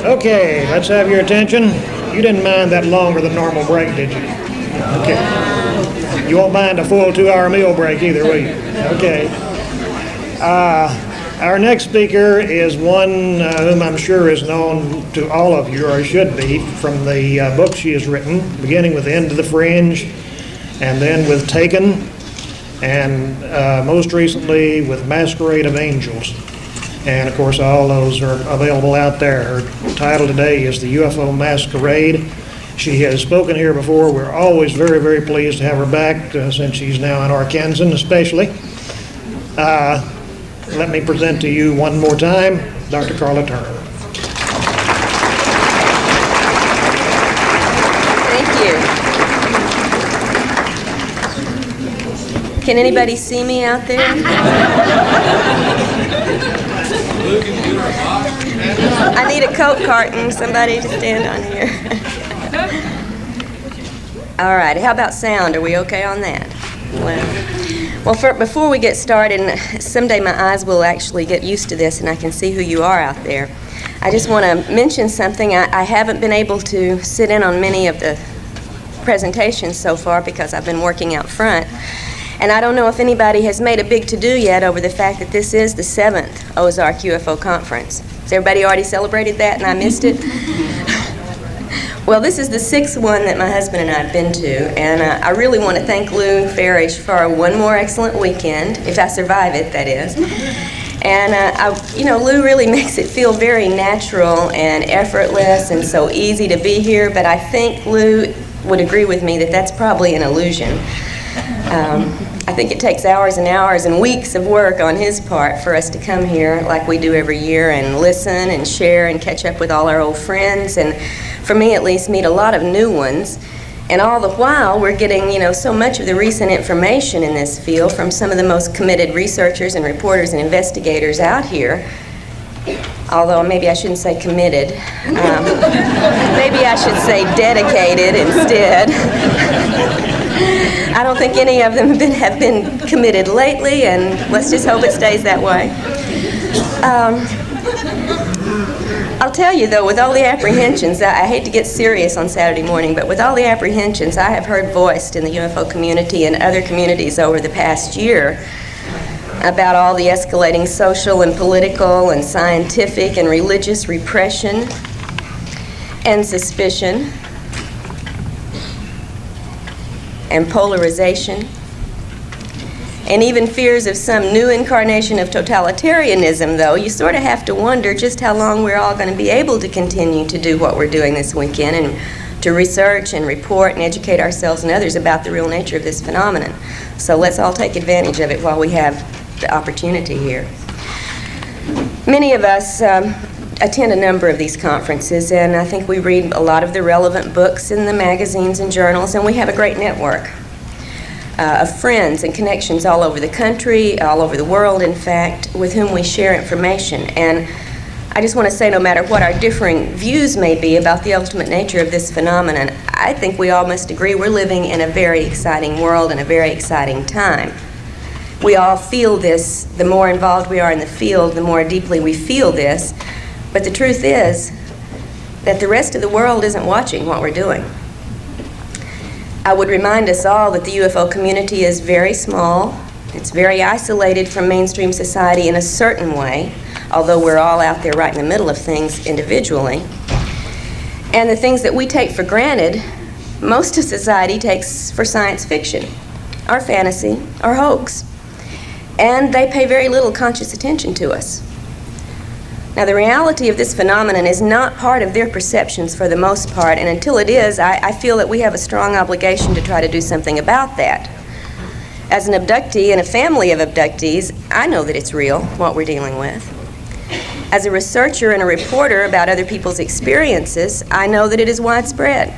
Okay, let's have your attention. You didn't mind that longer than normal break, did you? Okay. You won't mind a full 2-hour meal break either, will you? Okay. Our next speaker is one whom I'm sure is known to all of you, or should be, from the book she has written, beginning with End of the Fringe, and then with Taken, and most recently with Masquerade of Angels. And of course all those are available out there. Her title today is The UFO Masquerade. She has spoken here before. We're always very, very pleased to have her back since she's now in Arkansas especially. Let me present to you one more time, Dr. Karla Turner. Thank you. Can anybody see me out there? I need a Coke carton, somebody to stand on here. All right, how about sound? Are we okay on that? Well, before we get started, and someday my eyes will actually get used to this and I can see who you are out there, I just want to mention something. I haven't been able to sit in on many of the presentations so far because I've been working out front. And I don't know if anybody has made a big to-do yet over the fact that this is the 7th Ozark UFO Conference. Has everybody already celebrated that and I missed it? Well, this is the 6th one that my husband and I have been to, and I really want to thank Lou Farish for one more excellent weekend, if I survive it, that is. And, Lou really makes it feel very natural and effortless and so easy to be here, but I think Lou would agree with me that that's probably an illusion. I think it takes hours and hours and weeks of work on his part for us to come here like we do every year and listen and share and catch up with all our old friends, and for me at least meet a lot of new ones. And all the while we're getting so much of the recent information in this field from some of the most committed researchers and reporters and investigators out here. Although maybe I shouldn't say committed. Maybe I should say dedicated instead. I don't think any of them have been committed lately, and let's just hope it stays that way. I'll tell you though, with all the apprehensions, I hate to get serious on Saturday morning, but with all the apprehensions I have heard voiced in the UFO community and other communities over the past year about all the escalating social and political and scientific and religious repression and suspicion and polarization, and even fears of some new incarnation of totalitarianism, though, you sort of have to wonder just how long we're all going to be able to continue to do what we're doing this weekend and to research and report and educate ourselves and others about the real nature of this phenomenon. So let's all take advantage of it while we have the opportunity here. Many of us attend a number of these conferences, and I think we read a lot of the relevant books in the magazines and journals, and we have a great network of friends and connections all over the country, all over the world, in fact, with whom we share information. And I just want to say, no matter what our differing views may be about the ultimate nature of this phenomenon, I think we all must agree we're living in a very exciting world and a very exciting time. We all feel this. The more involved we are in the field, the more deeply we feel this. But the truth is that the rest of the world isn't watching what we're doing. I would remind us all that the UFO community is very small. It's very isolated from mainstream society in a certain way, although we're all out there right in the middle of things individually. And the things that we take for granted, most of society takes for science fiction, or fantasy, or hoax. And they pay very little conscious attention to us. Now, the reality of this phenomenon is not part of their perceptions for the most part, and until it is, I feel that we have a strong obligation to try to do something about that. As an abductee and a family of abductees, I know that it's real, what we're dealing with. As a researcher and a reporter about other people's experiences, I know that it is widespread,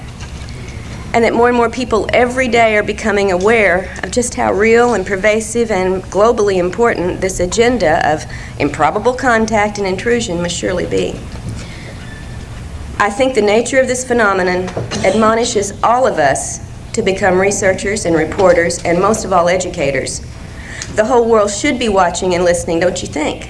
and that more and more people every day are becoming aware of just how real and pervasive and globally important this agenda of improbable contact and intrusion must surely be. I think the nature of this phenomenon admonishes all of us to become researchers and reporters, and most of all, educators. The whole world should be watching and listening, don't you think?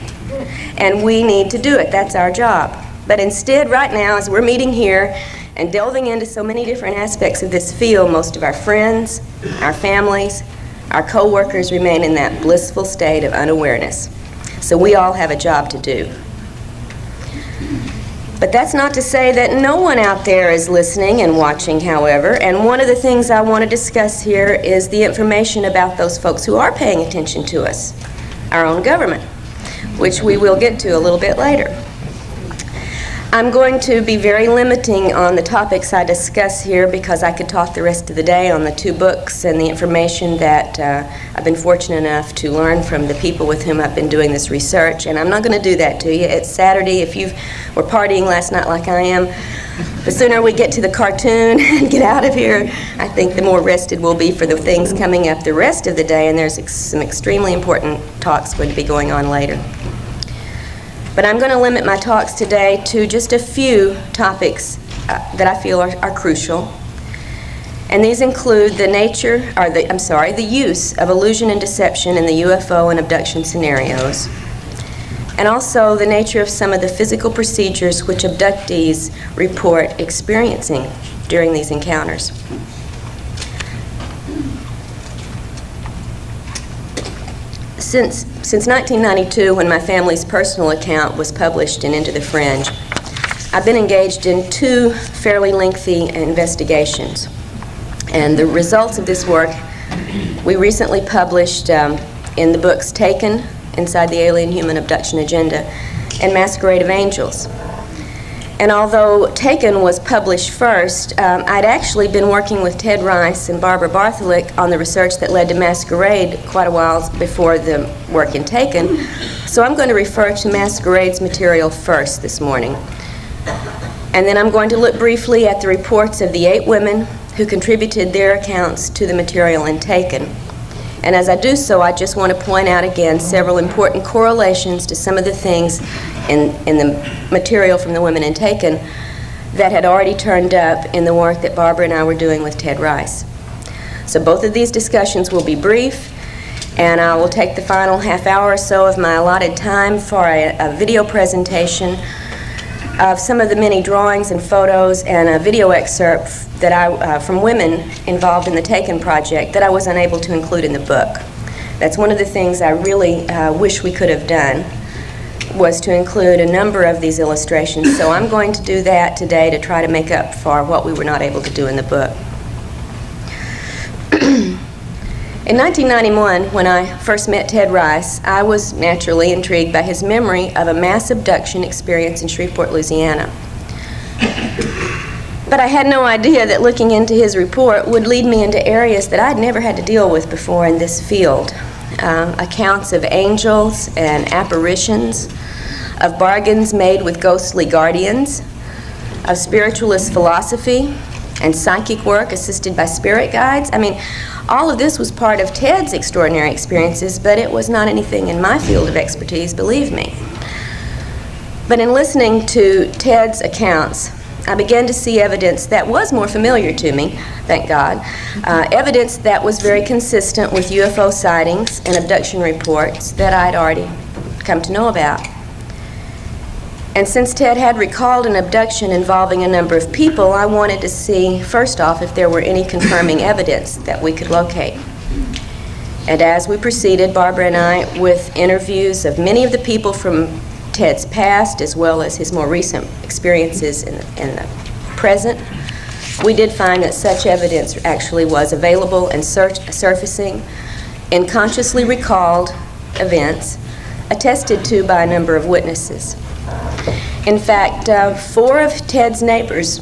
And we need to do it. That's our job. But instead, right now, as we're meeting here and delving into so many different aspects of this field, most of our friends, our families, our co-workers remain in that blissful state of unawareness. So we all have a job to do. But that's not to say that no one out there is listening and watching, however, and one of the things I want to discuss here is the information about those folks who are paying attention to us, our own government, which we will get to a little bit later. I'm going to be very limiting on the topics I discuss here because I could talk the rest of the day on the 2 books and the information that I've been fortunate enough to learn from the people with whom I've been doing this research, and I'm not going to do that to you. It's Saturday. If you were partying last night like I am, the sooner we get to the cartoon and get out of here, I think the more rested we'll be for the things coming up the rest of the day, and there's some extremely important talks going to be going on later. But I'm going to limit my talks today to just a few topics that I feel are crucial. And these include the use of illusion and deception in the UFO and abduction scenarios, and also the nature of some of the physical procedures which abductees report experiencing during these encounters. Since 1992, when my family's personal account was published in Into the Fringe, I've been engaged in 2 fairly lengthy investigations. And the results of this work we recently published in the books Taken, Inside the Alien Human Abduction Agenda, and Masquerade of Angels. And although Taken was published first, I'd actually been working with Ted Rice and Barbara Bartholick on the research that led to Masquerade quite a while before the work in Taken. So I'm going to refer to Masquerade's material first this morning. And then I'm going to look briefly at the reports of the 8 women who contributed their accounts to the material in Taken. And as I do so, I just want to point out again several important correlations to some of the things in the material from the women in Taken that had already turned up in the work that Barbara and I were doing with Ted Rice. So both of these discussions will be brief, and I will take the final half hour or so of my allotted time for a video presentation of some of the many drawings and photos and a video excerpt that from women involved in the Taken project that I was unable to include in the book. That's one of the things I really wish we could have done, was to include a number of these illustrations. So I'm going to do that today to try to make up for what we were not able to do in the book. In 1991, when I first met Ted Rice, I was naturally intrigued by his memory of a mass abduction experience in Shreveport, Louisiana. But I had no idea that looking into his report would lead me into areas that I'd never had to deal with before in this field. Accounts of angels and apparitions, of bargains made with ghostly guardians, of spiritualist philosophy and psychic work assisted by spirit guides. I mean, all of this was part of Ted's extraordinary experiences, but it was not anything in my field of expertise, believe me. But in listening to Ted's accounts, I began to see evidence that was more familiar to me, thank God, evidence that was very consistent with UFO sightings and abduction reports that I'd already come to know about. And since Ted had recalled an abduction involving a number of people, I wanted to see, first off, if there were any confirming evidence that we could locate. And as we proceeded, Barbara and I, with interviews of many of the people from Ted's past, as well as his more recent experiences in the present, we did find that such evidence actually was available and surfacing in consciously recalled events attested to by a number of witnesses. In fact, 4 of Ted's neighbors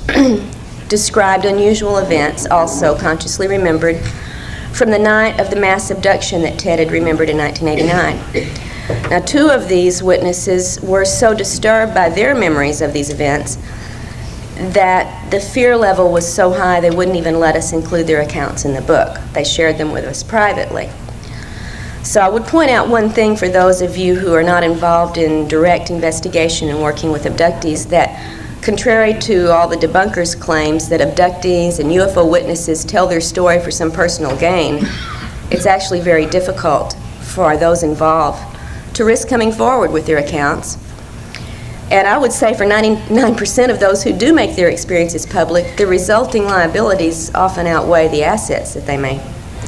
described unusual events, also consciously remembered, from the night of the mass abduction that Ted had remembered in 1989. Now, 2 of these witnesses were so disturbed by their memories of these events that the fear level was so high they wouldn't even let us include their accounts in the book. They shared them with us privately. So I would point out one thing for those of you who are not involved in direct investigation and working with abductees, that contrary to all the debunkers' claims that abductees and UFO witnesses tell their story for some personal gain, it's actually very difficult for those involved to risk coming forward with their accounts And I would say for 99% of those who do make their experiences public, the resulting liabilities often outweigh the assets that they may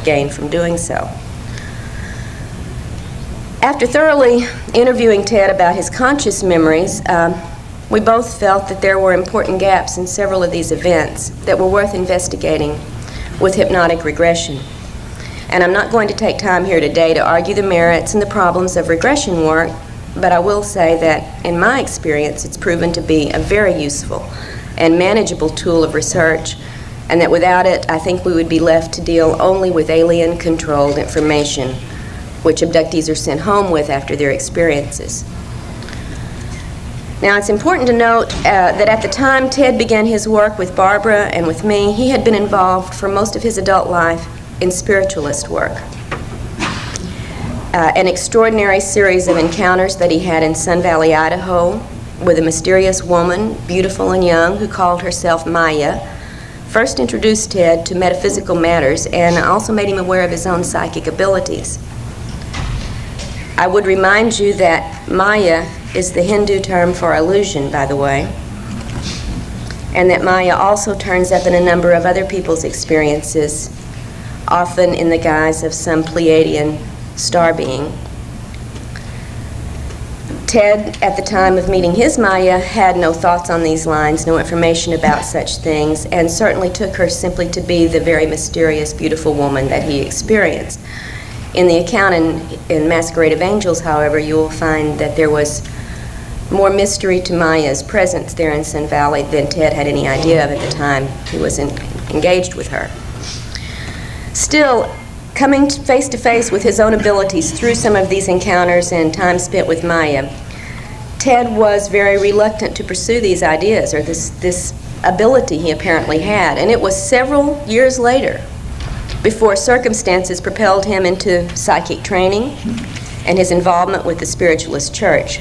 gain from doing so. After thoroughly interviewing Ted about his conscious memories, we both felt that there were important gaps in several of these events that were worth investigating with hypnotic regression. And I'm not going to take time here today to argue the merits and the problems of regression work, but I will say that in my experience it's proven to be a very useful and manageable tool of research, and that without it I think we would be left to deal only with alien-controlled information which abductees are sent home with after their experiences. Now, it's important to note that at the time Ted began his work with Barbara and with me, he had been involved for most of his adult life in spiritualist work. An extraordinary series of encounters that he had in Sun Valley, Idaho, with a mysterious woman, beautiful and young, who called herself Maya, first introduced Ted to metaphysical matters and also made him aware of his own psychic abilities. I would remind you that Maya is the Hindu term for illusion, by the way, and that Maya also turns up in a number of other people's experiences, often in the guise of some Pleiadian star being. Ted, at the time of meeting his Maya, had no thoughts on these lines, no information about such things, and certainly took her simply to be the very mysterious, beautiful woman that he experienced. In the account in Masquerade of Angels, however, you will find that there was more mystery to Maya's presence there in Sun Valley than Ted had any idea of at the time he was engaged with her. Still, coming face to face with his own abilities through some of these encounters and time spent with Maya, Ted was very reluctant to pursue these ideas or this ability he apparently had. And it was several years later before circumstances propelled him into psychic training and his involvement with the spiritualist church.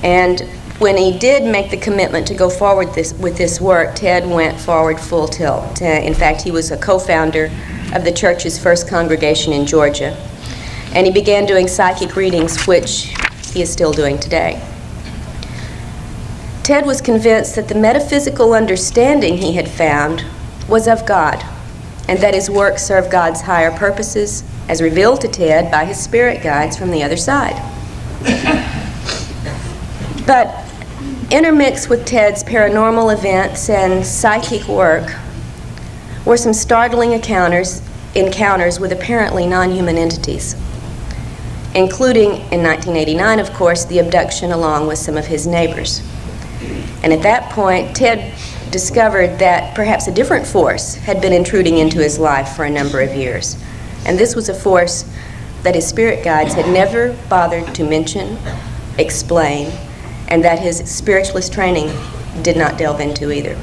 And when he did make the commitment to go forward with this work, Ted went forward full tilt. In fact, he was a co-founder of the church's first congregation in Georgia, and he began doing psychic readings, which he is still doing today. Ted was convinced that the metaphysical understanding he had found was of God, and that his work served God's higher purposes, as revealed to Ted by his spirit guides from the other side. But intermixed with Ted's paranormal events and psychic work were some startling encounters with apparently non-human entities, including, in 1989, of course, the abduction along with some of his neighbors. And at that point, Ted discovered that perhaps a different force had been intruding into his life for a number of years. And this was a force that his spirit guides had never bothered to mention, explain, and that his spiritualist training did not delve into either.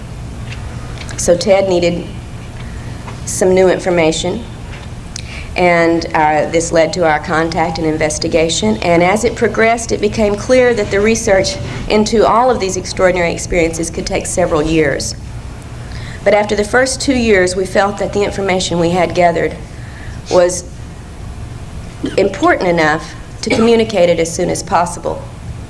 So Ted needed some new information, and this led to our contact and investigation. And as it progressed, it became clear that the research into all of these extraordinary experiences could take several years. But after the first 2 years, we felt that the information we had gathered was important enough to communicate it as soon as possible,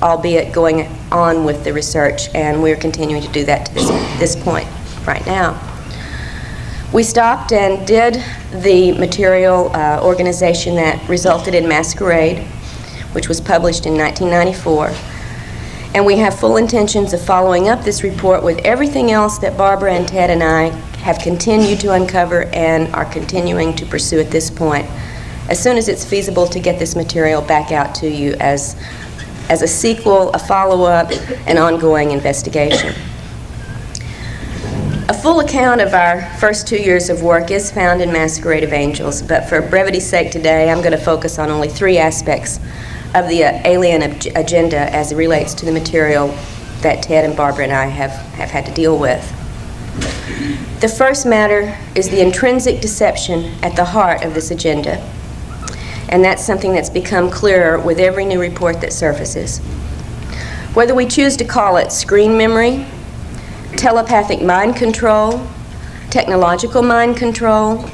albeit going on with the research, and we're continuing to do that to this point right now. We stopped and did the material organization that resulted in Masquerade, which was published in 1994. And we have full intentions of following up this report with everything else that Barbara and Ted and I have continued to uncover and are continuing to pursue at this point, as soon as it's feasible to get this material back out to you as a sequel, a follow-up, an ongoing investigation. A full account of our first 2 years of work is found in Masquerade of Angels, but for brevity's sake today, I'm going to focus on only 3 aspects of the alien agenda as it relates to the material that Ted and Barbara and I have had to deal with. The first matter is the intrinsic deception at the heart of this agenda, and that's something that's become clearer with every new report that surfaces. Whether we choose to call it screen memory, telepathic mind control, technological mind control,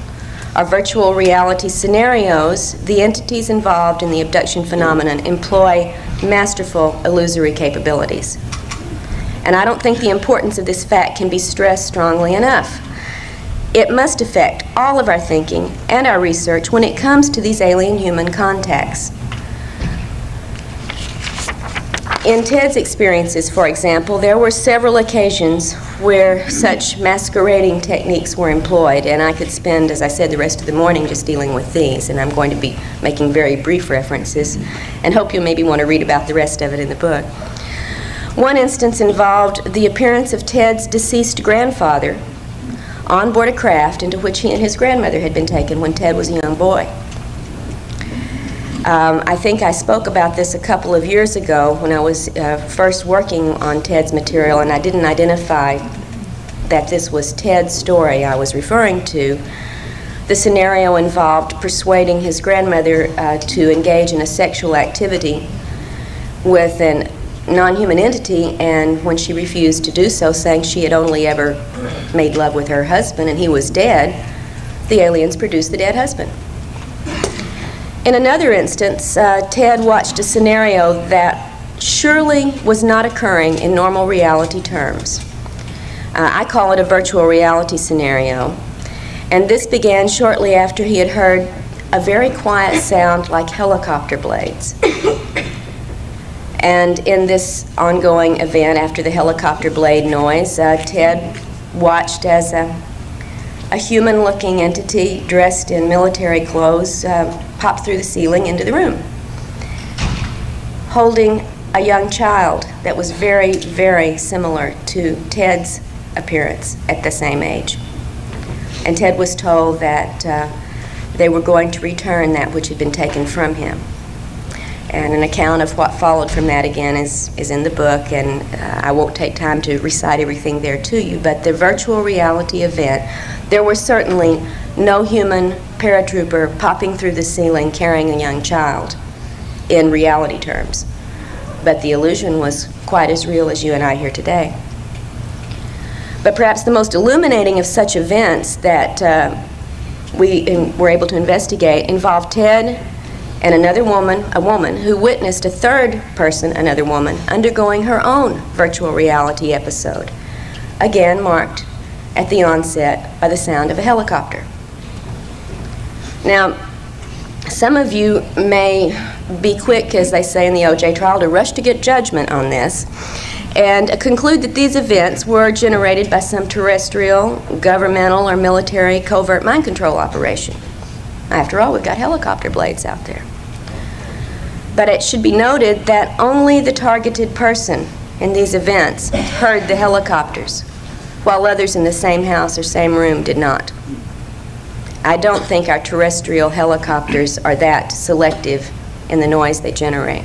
or virtual reality scenarios, the entities involved in the abduction phenomenon employ masterful illusory capabilities. And I don't think the importance of this fact can be stressed strongly enough. It must affect all of our thinking and our research when it comes to these alien-human contacts. In Ted's experiences, for example, there were several occasions where such masquerading techniques were employed, and I could spend, as I said, the rest of the morning just dealing with these, and I'm going to be making very brief references, and hope you'll maybe want to read about the rest of it in the book. One instance involved the appearance of Ted's deceased grandfather on board a craft into which he and his grandmother had been taken when Ted was a young boy. I think I spoke about this a couple of years ago when I was first working on Ted's material, and I didn't identify that this was Ted's story I was referring to. The scenario involved persuading his grandmother to engage in a sexual activity with a non-human entity, and when she refused to do so, saying she had only ever made love with her husband and he was dead, the aliens produced the dead husband. In another instance, Ted watched a scenario that surely was not occurring in normal reality terms. I call it a virtual reality scenario. And this began shortly after he had heard a very quiet sound like helicopter blades. And in this ongoing event, after the helicopter blade noise, Ted watched as a human-looking entity dressed in military clothes popped through the ceiling into the room, holding a young child that was very, very similar to Ted's appearance at the same age. And Ted was told that they were going to return that which had been taken from him. And an account of what followed from that, again, is in the book, and I won't take time to recite everything there to you, but the virtual reality event, there were certainly no human paratrooper popping through the ceiling carrying a young child in reality terms. But the illusion was quite as real as you and I here today. But perhaps the most illuminating of such events that we were able to investigate involved Ted and another woman, a woman who witnessed a third person, another woman, undergoing her own virtual reality episode, again marked at the onset by the sound of a helicopter. Now, some of you may be quick, as they say in the O.J. trial, to rush to get judgment on this and conclude that these events were generated by some terrestrial, governmental, or military covert mind control operation. After all, we've got helicopter blades out there. But it should be noted that only the targeted person in these events heard the helicopters, while others in the same house or same room did not. I don't think our terrestrial helicopters are that selective in the noise they generate.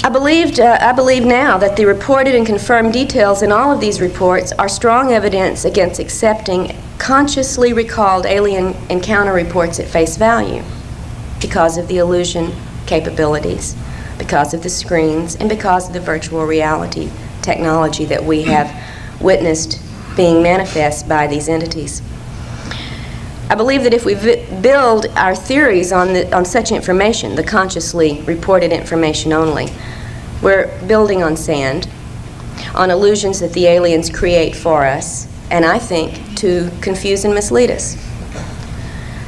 I believe now that the reported and confirmed details in all of these reports are strong evidence against accepting consciously recalled alien encounter reports at face value because of the illusion capabilities, because of the screens, and because of the virtual reality technology that we have witnessed being manifest by these entities. I believe that if we build our theories on such information, the consciously reported information only, we're building on sand, on illusions that the aliens create for us, and I think to confuse and mislead us.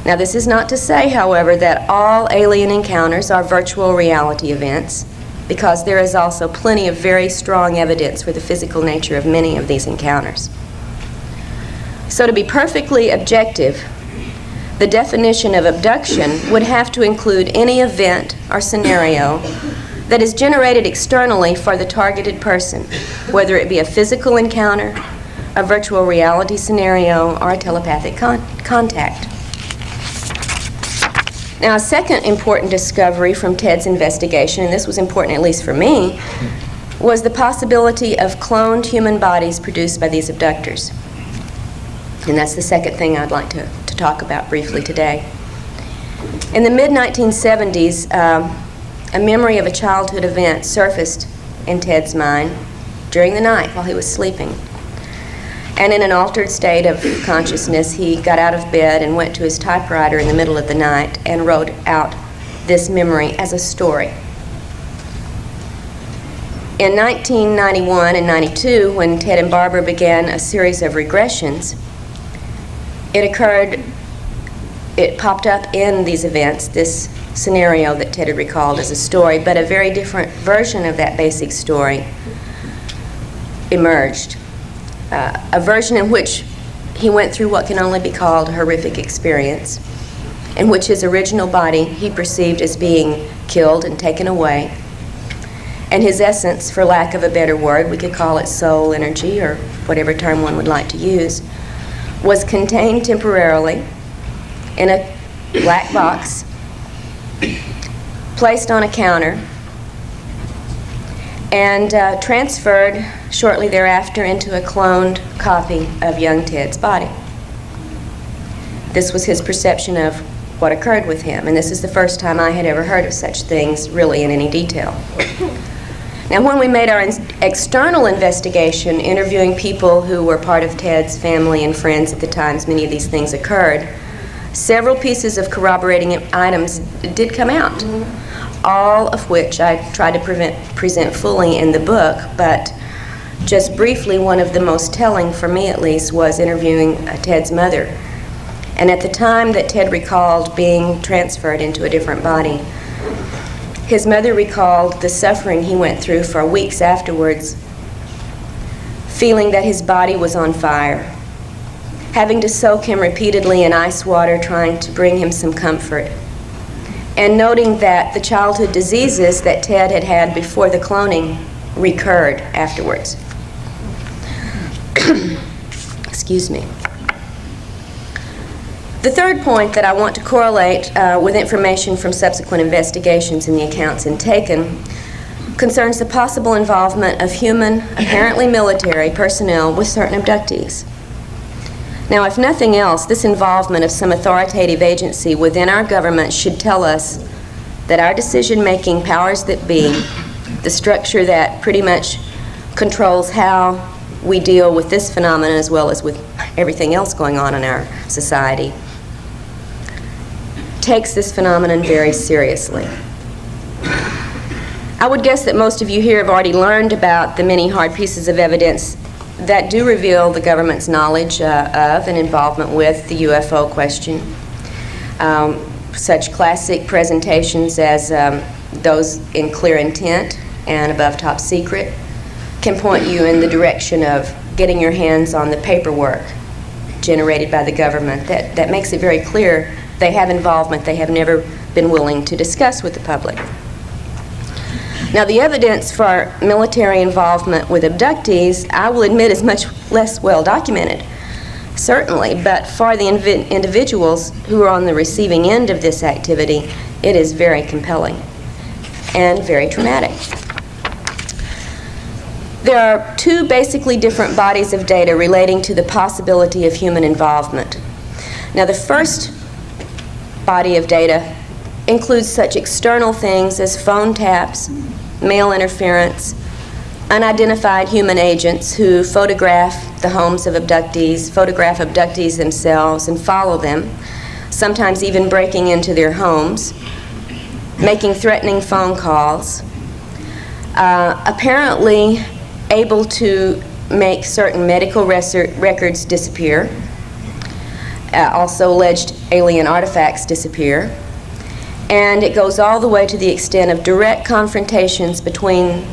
Now, this is not to say, however, that all alien encounters are virtual reality events, because there is also plenty of very strong evidence for the physical nature of many of these encounters. So to be perfectly objective, the definition of abduction would have to include any event or scenario that is generated externally for the targeted person, whether it be a physical encounter, a virtual reality scenario, or a telepathic contact. Now, a second important discovery from Ted's investigation, and this was important at least for me, was the possibility of cloned human bodies produced by these abductors. And that's the second thing I'd like to talk about briefly today. In the mid-1970s, a memory of a childhood event surfaced in Ted's mind during the night while he was sleeping. And in an altered state of consciousness, he got out of bed and went to his typewriter in the middle of the night and wrote out this memory as a story. In 1991 and 92, when Ted and Barbara began a series of regressions, it popped up in these events, this scenario that Ted had recalled as a story, but a very different version of that basic story emerged. A version in which he went through what can only be called a horrific experience, in which his original body he perceived as being killed and taken away, and his essence, for lack of a better word, we could call it soul, energy, or whatever term one would like to use, was contained temporarily in a black box, placed on a counter, and transferred shortly thereafter into a cloned copy of young Ted's body. This was his perception of what occurred with him, and this is the first time I had ever heard of such things really in any detail. Now, when we made our external investigation, interviewing people who were part of Ted's family and friends at the times many of these things occurred, several pieces of corroborating items did come out, all of which I tried to present fully in the book, but just briefly, one of the most telling, for me at least, was interviewing Ted's mother. And at the time that Ted recalled being transferred into a different body, his mother recalled the suffering he went through for weeks afterwards, feeling that his body was on fire, having to soak him repeatedly in ice water, trying to bring him some comfort, and noting that the childhood diseases that Ted had had before the cloning recurred afterwards. Excuse me. The third point that I want to correlate with information from subsequent investigations in the accounts in Taken concerns the possible involvement of human, apparently military, personnel with certain abductees. Now, if nothing else, this involvement of some authoritative agency within our government should tell us that our decision-making powers that be, the structure that pretty much controls how we deal with this phenomenon as well as with everything else going on in our society, takes this phenomenon very seriously. I would guess that most of you here have already learned about the many hard pieces of evidence that do reveal the government's knowledge of and involvement with the UFO question. Such classic presentations as those in Clear Intent and Above Top Secret can point you in the direction of getting your hands on the paperwork generated by the government that makes it very clear they have involvement they have never been willing to discuss with the public. Now, the evidence for military involvement with abductees, I will admit, is much less well documented, certainly, but for the individuals who are on the receiving end of this activity, it is very compelling and very traumatic. There are two basically different bodies of data relating to the possibility of human involvement. Now, the first body of data includes such external things as phone taps, mail interference, unidentified human agents who photograph the homes of abductees, photograph abductees themselves and follow them, sometimes even breaking into their homes, making threatening phone calls, apparently able to make certain medical records disappear, also alleged alien artifacts disappear, and it goes all the way to the extent of direct confrontations between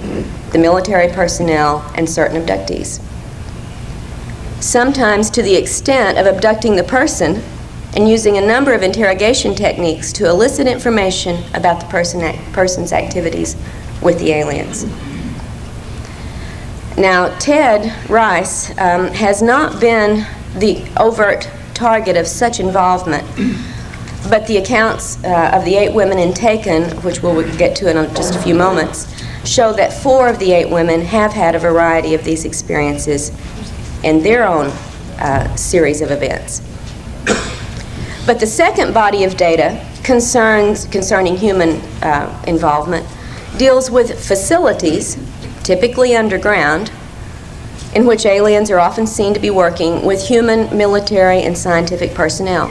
the military personnel and certain abductees. Sometimes to the extent of abducting the person and using a number of interrogation techniques to elicit information about the person's activities with the aliens. Now, Ted Rice has not been the overt target of such involvement, but the accounts of the 8 women in Taken, which we'll get to in just a few moments, show that 4 of the 8 women have had a variety of these experiences in their own series of events. But the second body of data concerning human involvement deals with facilities, typically underground, in which aliens are often seen to be working with human, military, and scientific personnel.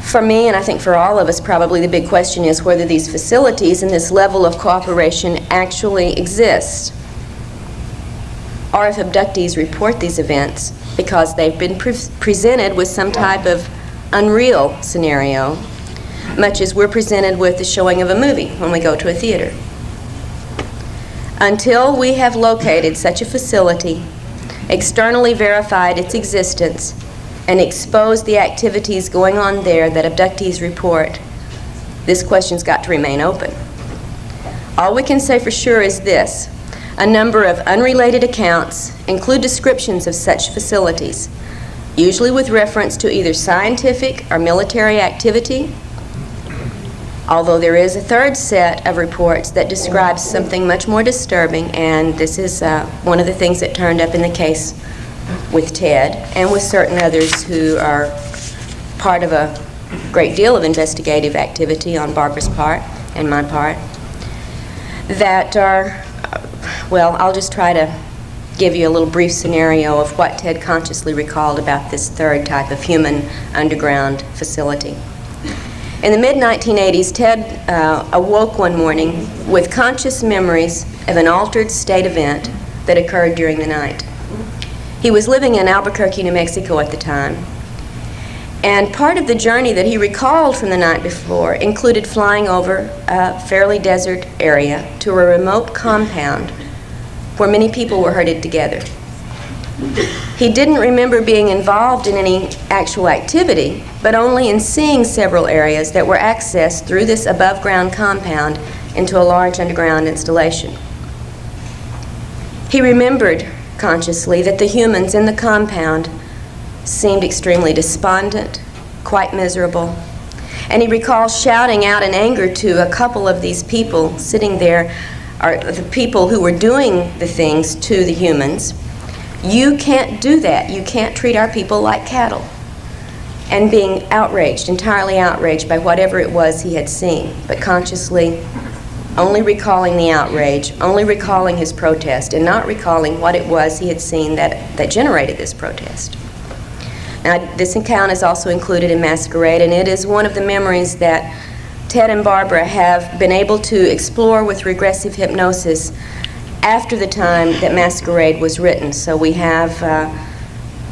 For me, and I think for all of us, probably the big question is whether these facilities and this level of cooperation actually exist, or if abductees report these events because they've been presented with some type of unreal scenario, much as we're presented with the showing of a movie when we go to a theater. Until we have located such a facility, externally verified its existence, and exposed the activities going on there that abductees report, this question's got to remain open. All we can say for sure is this: a number of unrelated accounts include descriptions of such facilities, usually with reference to either scientific or military activity, although there is a third set of reports that describes something much more disturbing, and this is one of the things that turned up in the case with Ted and with certain others who are part of a great deal of investigative activity on Barbara's part and my part, that are, well, I'll just try to give you a little brief scenario of what Ted consciously recalled about this third type of human underground facility. In the mid-1980s, Ted awoke one morning with conscious memories of an altered state event that occurred during the night. He was living in Albuquerque, New Mexico at the time, and part of the journey that he recalled from the night before included flying over a fairly desert area to a remote compound where many people were herded together. He didn't remember being involved in any actual activity, but only in seeing several areas that were accessed through this above-ground compound into a large underground installation. He remembered consciously that the humans in the compound seemed extremely despondent, quite miserable, and he recalls shouting out in anger to a couple of these people sitting there, or the people who were doing the things to the humans, "You can't do that. You can't treat our people like cattle." And being outraged, entirely outraged by whatever it was he had seen, but consciously only recalling the outrage, only recalling his protest, and not recalling what it was he had seen that generated this protest. Now, this account is also included in Masquerade, and it is one of the memories that Ted and Barbara have been able to explore with regressive hypnosis after the time that Masquerade was written. So we have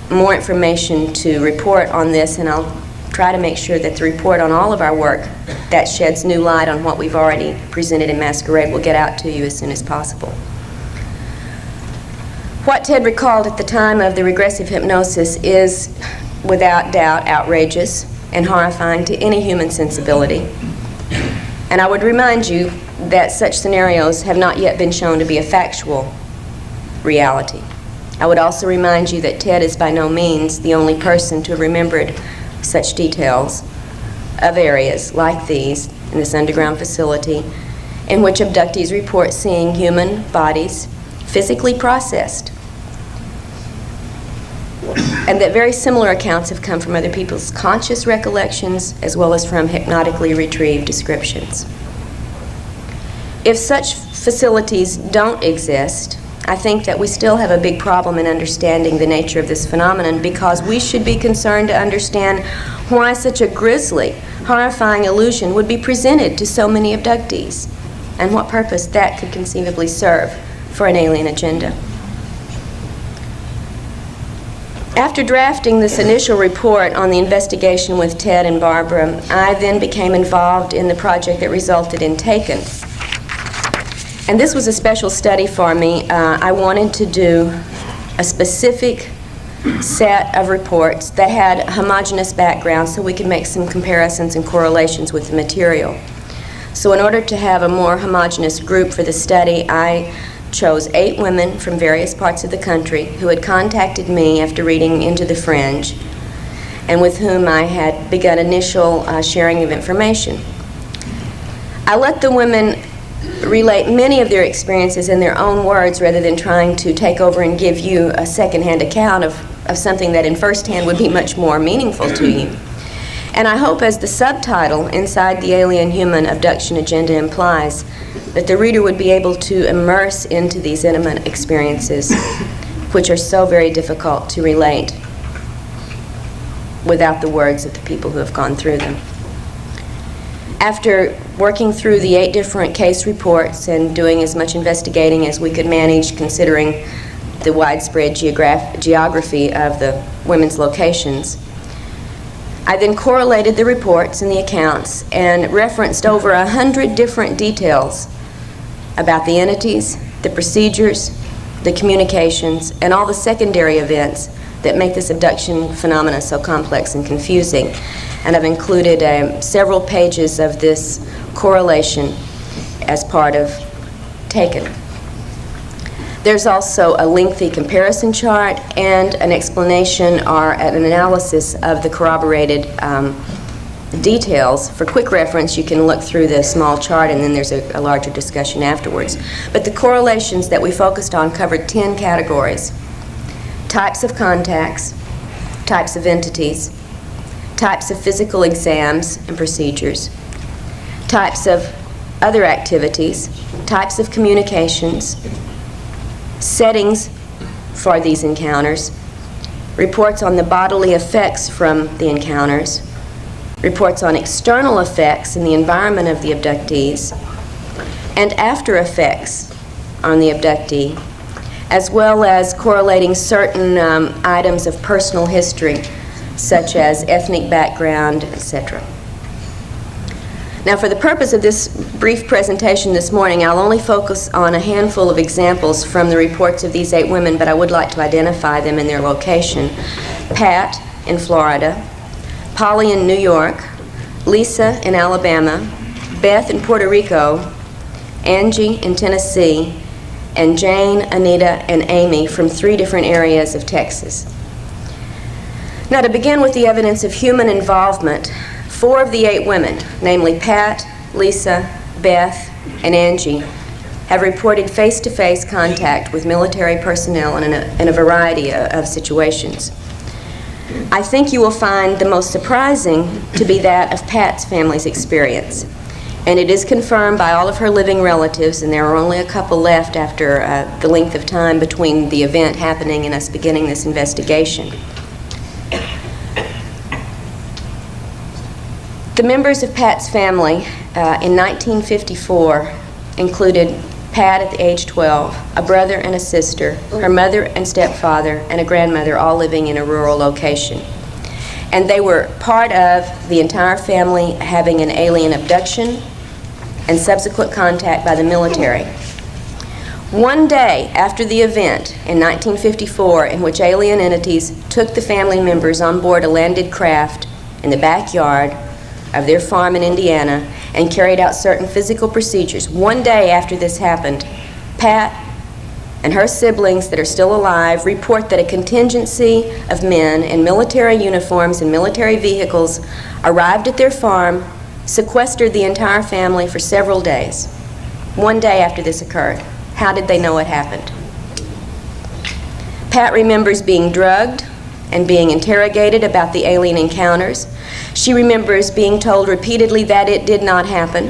more information to report on this, and I'll try to make sure that the report on all of our work that sheds new light on what we've already presented in Masquerade will get out to you as soon as possible. What Ted recalled at the time of the regressive hypnosis is, without doubt, outrageous and horrifying to any human sensibility. And I would remind you that such scenarios have not yet been shown to be a factual reality. I would also remind you that Ted is by no means the only person to have remembered such details of areas like these in this underground facility in which abductees report seeing human bodies physically processed, and that very similar accounts have come from other people's conscious recollections as well as from hypnotically retrieved descriptions. If such facilities don't exist, I think that we still have a big problem in understanding the nature of this phenomenon, because we should be concerned to understand why such a grisly, horrifying illusion would be presented to so many abductees, and what purpose that could conceivably serve for an alien agenda. After drafting this initial report on the investigation with Ted and Barbara, I then became involved in the project that resulted in Taken. And this was a special study for me. I wanted to do a specific set of reports that had homogeneous backgrounds so we could make some comparisons and correlations with the material. So in order to have a more homogeneous group for the study, I chose 8 women from various parts of the country who had contacted me after reading Into the Fringe, and with whom I had begun initial sharing of information. I let the women relate many of their experiences in their own words rather than trying to take over and give you a second-hand account of something that in first hand would be much more meaningful to you. And I hope, as the subtitle inside the Alien-Human Abduction Agenda implies, that the reader would be able to immerse into these intimate experiences, which are so very difficult to relate without the words of the people who have gone through them. After working through the 8 different case reports and doing as much investigating as we could manage, considering the widespread geography of the women's locations, I then correlated the reports and the accounts and referenced over 100 different details about the entities, the procedures, the communications, and all the secondary events that make this abduction phenomena so complex and confusing. And I've included several pages of this correlation as part of Taken. There's also a lengthy comparison chart and an explanation or an analysis of the corroborated details. For quick reference, you can look through the small chart, and then there's a larger discussion afterwards. But the correlations that we focused on covered 10 categories: types of contacts, types of entities, types of physical exams and procedures, types of other activities, types of communications, settings for these encounters, reports on the bodily effects from the encounters, reports on external effects in the environment of the abductees, and after effects on the abductee, as well as correlating certain items of personal history, such as ethnic background, etc. Now, for the purpose of this brief presentation this morning, I'll only focus on a handful of examples from the reports of these 8 women, but I would like to identify them in their location. Pat in Florida, Polly in New York, Lisa in Alabama, Beth in Puerto Rico, Angie in Tennessee, and Jane, Anita, and Amy from 3 different areas of Texas. Now, to begin with the evidence of human involvement, 4 of the 8 women, namely Pat, Lisa, Beth, and Angie, have reported face-to-face contact with military personnel in a variety of situations. I think you will find the most surprising to be that of Pat's family's experience. And it is confirmed by all of her living relatives, and there are only a couple left after the length of time between the event happening and us beginning this investigation. The members of Pat's family in 1954 included Pat at the age 12, a brother and a sister, her mother and stepfather, and a grandmother, all living in a rural location. And they were part of the entire family having an alien abduction and subsequent contact by the military. One day after the event in 1954, in which alien entities took the family members on board a landed craft in the backyard of their farm in Indiana and carried out certain physical procedures, one day after this happened, Pat and her siblings that are still alive report that a contingency of men in military uniforms and military vehicles arrived at their farm, sequestered the entire family for several days. One day after this occurred. How did they know it happened? Pat remembers being drugged and being interrogated about the alien encounters. She remembers being told repeatedly that it did not happen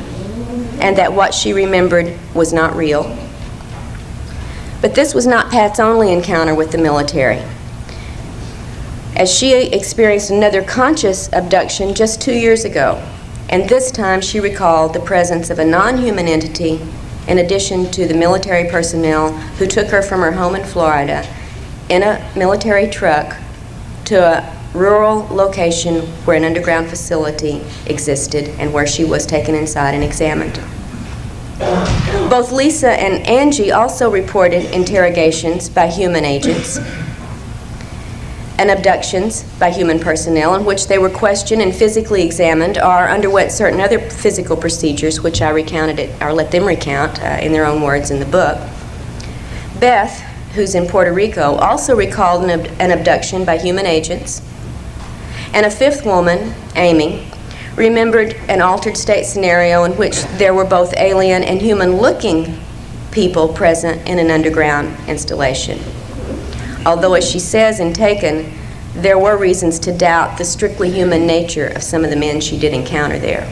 and that what she remembered was not real. But this was not Pat's only encounter with the military, as she experienced another conscious abduction just 2 years ago, and this time she recalled the presence of a non-human entity in addition to the military personnel who took her from her home in Florida in a military truck to a rural location where an underground facility existed and where she was taken inside and examined. Both Lisa and Angie also reported interrogations by human agents and abductions by human personnel in which they were questioned and physically examined or underwent certain other physical procedures, which I recounted or let them recount in their own words in the book. Beth, who's in Puerto Rico, also recalled an abduction by human agents. And a 5th woman, Amy, remembered an altered state scenario in which there were both alien and human-looking people present in an underground installation. Although, as she says in Taken, there were reasons to doubt the strictly human nature of some of the men she did encounter there.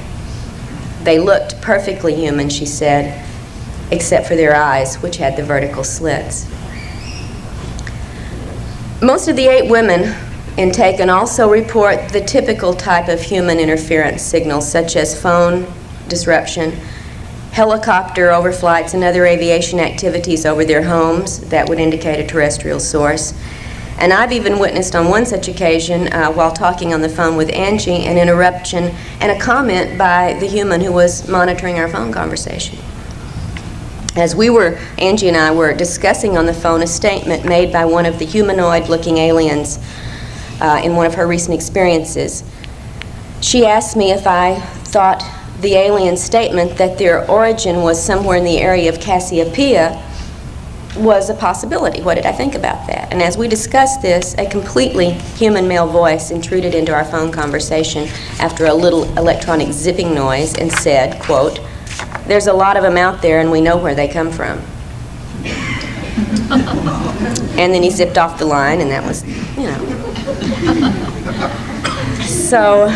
They looked perfectly human, she said, except for their eyes, which had the vertical slits. Most of the 8 women in Taken also report the typical type of human interference signals, such as phone disruption, helicopter overflights, and other aviation activities over their homes that would indicate a terrestrial source. And I've even witnessed on one such occasion, while talking on the phone with Angie, an interruption and a comment by the human who was monitoring our phone conversation. As Angie and I were discussing on the phone a statement made by one of the humanoid-looking aliens in one of her recent experiences. She asked me if I thought the alien statement that their origin was somewhere in the area of Cassiopeia was a possibility. What did I think about that? And as we discussed this, a completely human male voice intruded into our phone conversation after a little electronic zipping noise and said, quote, "There's a lot of them out there and we know where they come from." And then he zipped off the line, and that was, So,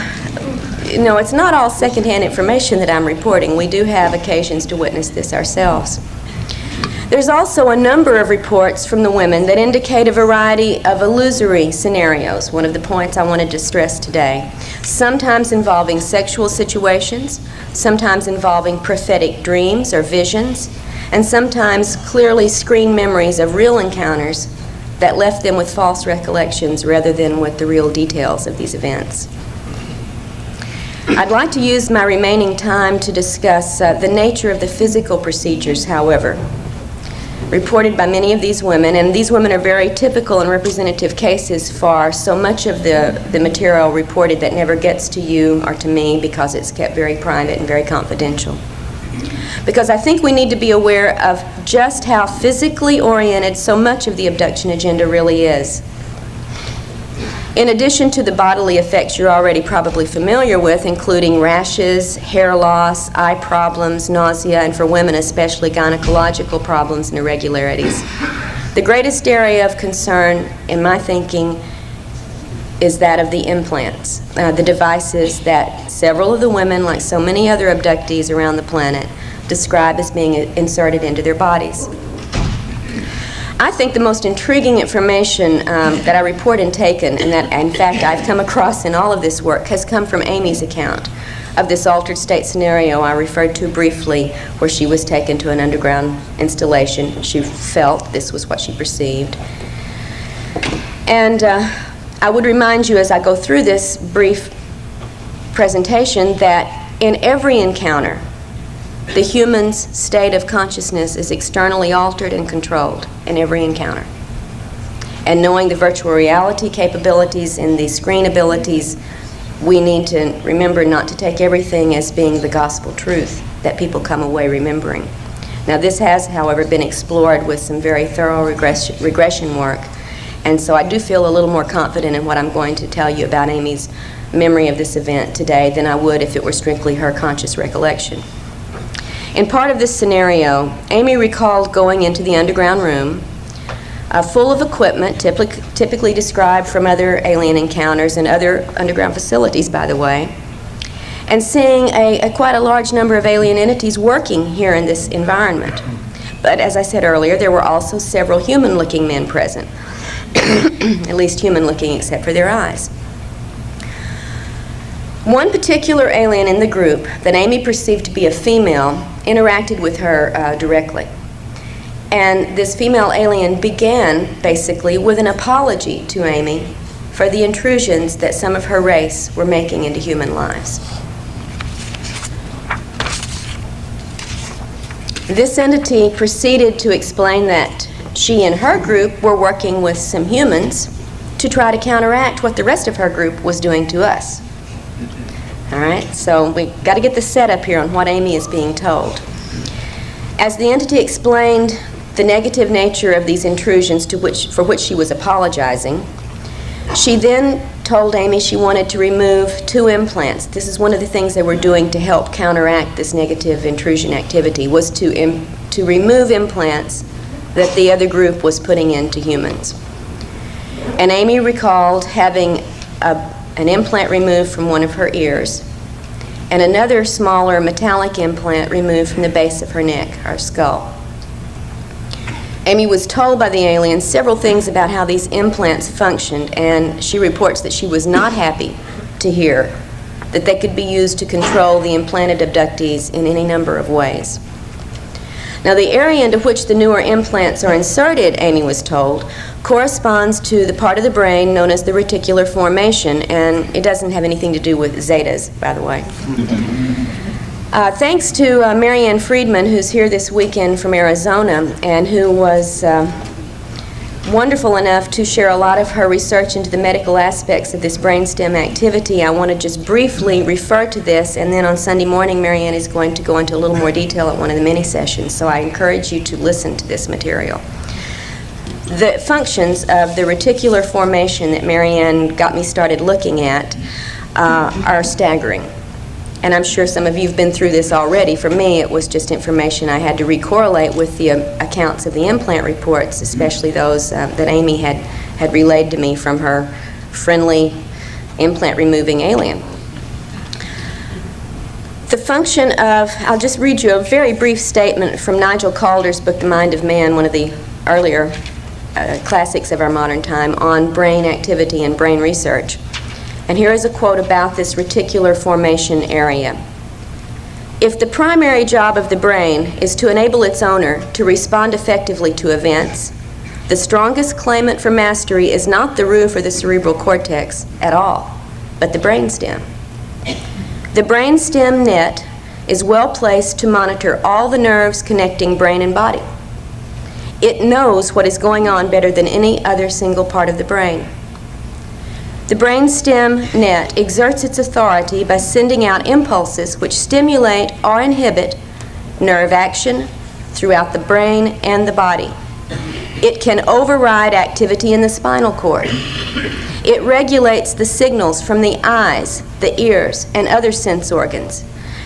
it's not all secondhand information that I'm reporting. We do have occasions to witness this ourselves. There's also a number of reports from the women that indicate a variety of illusory scenarios, one of the points I wanted to stress today, sometimes involving sexual situations, sometimes involving prophetic dreams or visions, and sometimes clearly screened memories of real encounters that left them with false recollections rather than with the real details of these events. I'd like to use my remaining time to discuss the nature of the physical procedures, however, reported by many of these women, and these women are very typical and representative cases for so much of the material reported that never gets to you or to me because it's kept very private and very confidential. Because I think we need to be aware of just how physically oriented so much of the abduction agenda really is. In addition to the bodily effects you're already probably familiar with, including rashes, hair loss, eye problems, nausea, and for women especially gynecological problems and irregularities, the greatest area of concern, in my thinking, is that of the implants, the devices that several of the women, like so many other abductees around the planet, describe as being inserted into their bodies. I think the most intriguing information that I report in Taken, and that in fact I've come across in all of this work, has come from Amy's account of this altered state scenario I referred to briefly, where she was taken to an underground installation. She felt this was what she perceived. And I would remind you as I go through this brief presentation that in every encounter, the human's state of consciousness is externally altered and controlled in every encounter. And knowing the virtual reality capabilities and the screen abilities, we need to remember not to take everything as being the gospel truth that people come away remembering. Now this has, however, been explored with some very thorough regression work, and so I do feel a little more confident in what I'm going to tell you about Amy's memory of this event today than I would if it were strictly her conscious recollection. In part of this scenario, Amy recalled going into the underground room, full of equipment, typically described from other alien encounters and other underground facilities, by the way, and seeing quite a large number of alien entities working here in this environment. But as I said earlier, there were also several human-looking men present, at least human-looking except for their eyes. One particular alien in the group that Amy perceived to be a female interacted with her directly. And this female alien began, basically, with an apology to Amy for the intrusions that some of her race were making into human lives. This entity proceeded to explain that she and her group were working with some humans to try to counteract what the rest of her group was doing to us. All right, so we got to get the setup here on what Amy is being told. As the entity explained the negative nature of these intrusions for which she was apologizing, she then told Amy she wanted to remove 2 implants. This is one of the things they were doing to help counteract this negative intrusion activity, was to remove implants that the other group was putting into humans. And Amy recalled having an implant removed from one of her ears and another smaller metallic implant removed from the base of her neck, or skull. Amy was told by the aliens several things about how these implants functioned, and she reports that she was not happy to hear that they could be used to control the implanted abductees in any number of ways. Now, the area into which the newer implants are inserted, Amy was told, corresponds to the part of the brain known as the reticular formation, and it doesn't have anything to do with zetas, by the way. Thanks to Marianne Friedman, who's here this weekend from Arizona, and who was wonderful enough to share a lot of her research into the medical aspects of this brainstem activity. I want to just briefly refer to this, and then on Sunday morning, Marianne is going to go into a little more detail at one of the mini sessions, so I encourage you to listen to this material. The functions of the reticular formation that Marianne got me started looking at are staggering. And I'm sure some of you have been through this already. For me, it was just information I had to recorrelate with the accounts of the implant reports, especially those that Amy had relayed to me from her friendly implant-removing alien. The function of, I'll just read you a very brief statement from Nigel Calder's book, The Mind of Man, one of the earlier classics of our modern time, on brain activity and brain research. And here is a quote about this reticular formation area. If the primary job of the brain is to enable its owner to respond effectively to events, the strongest claimant for mastery is not the roof or the cerebral cortex at all, but the brainstem. The brainstem net is well placed to monitor all the nerves connecting brain and body. It knows what is going on better than any other single part of the brain. The brainstem net exerts its authority by sending out impulses which stimulate or inhibit nerve action throughout the brain and the body. It can override activity in the spinal cord. It regulates the signals from the eyes, the ears, and other sense organs,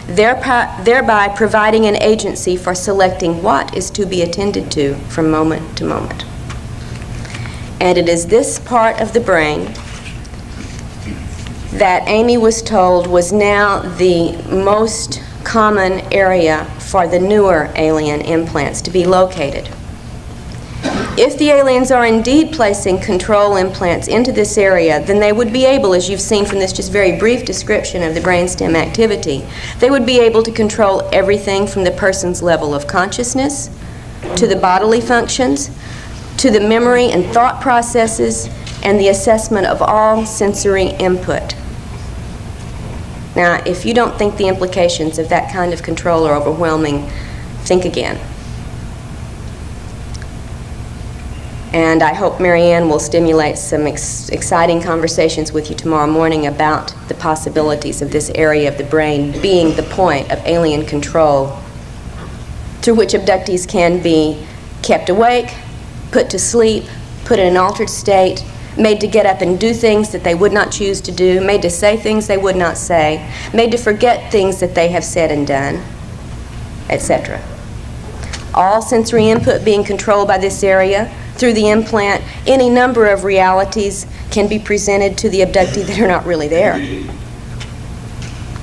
thereby providing an agency for selecting what is to be attended to from moment to moment. And it is this part of the brain that Amy was told was now the most common area for the newer alien implants to be located. If the aliens are indeed placing control implants into this area, then they would be able, as you've seen from this just very brief description of the brainstem activity, they would be able to control everything from the person's level of consciousness, to the bodily functions, to the memory and thought processes, and the assessment of all sensory input. Now, if you don't think the implications of that kind of control are overwhelming, think again. And I hope Marianne will stimulate some exciting conversations with you tomorrow morning about the possibilities of this area of the brain being the point of alien control through which abductees can be kept awake, put to sleep, put in an altered state, made to get up and do things that they would not choose to do, made to say things they would not say, made to forget things that they have said and done, etc. All sensory input being controlled by this area. Through the implant, any number of realities can be presented to the abductee that are not really there.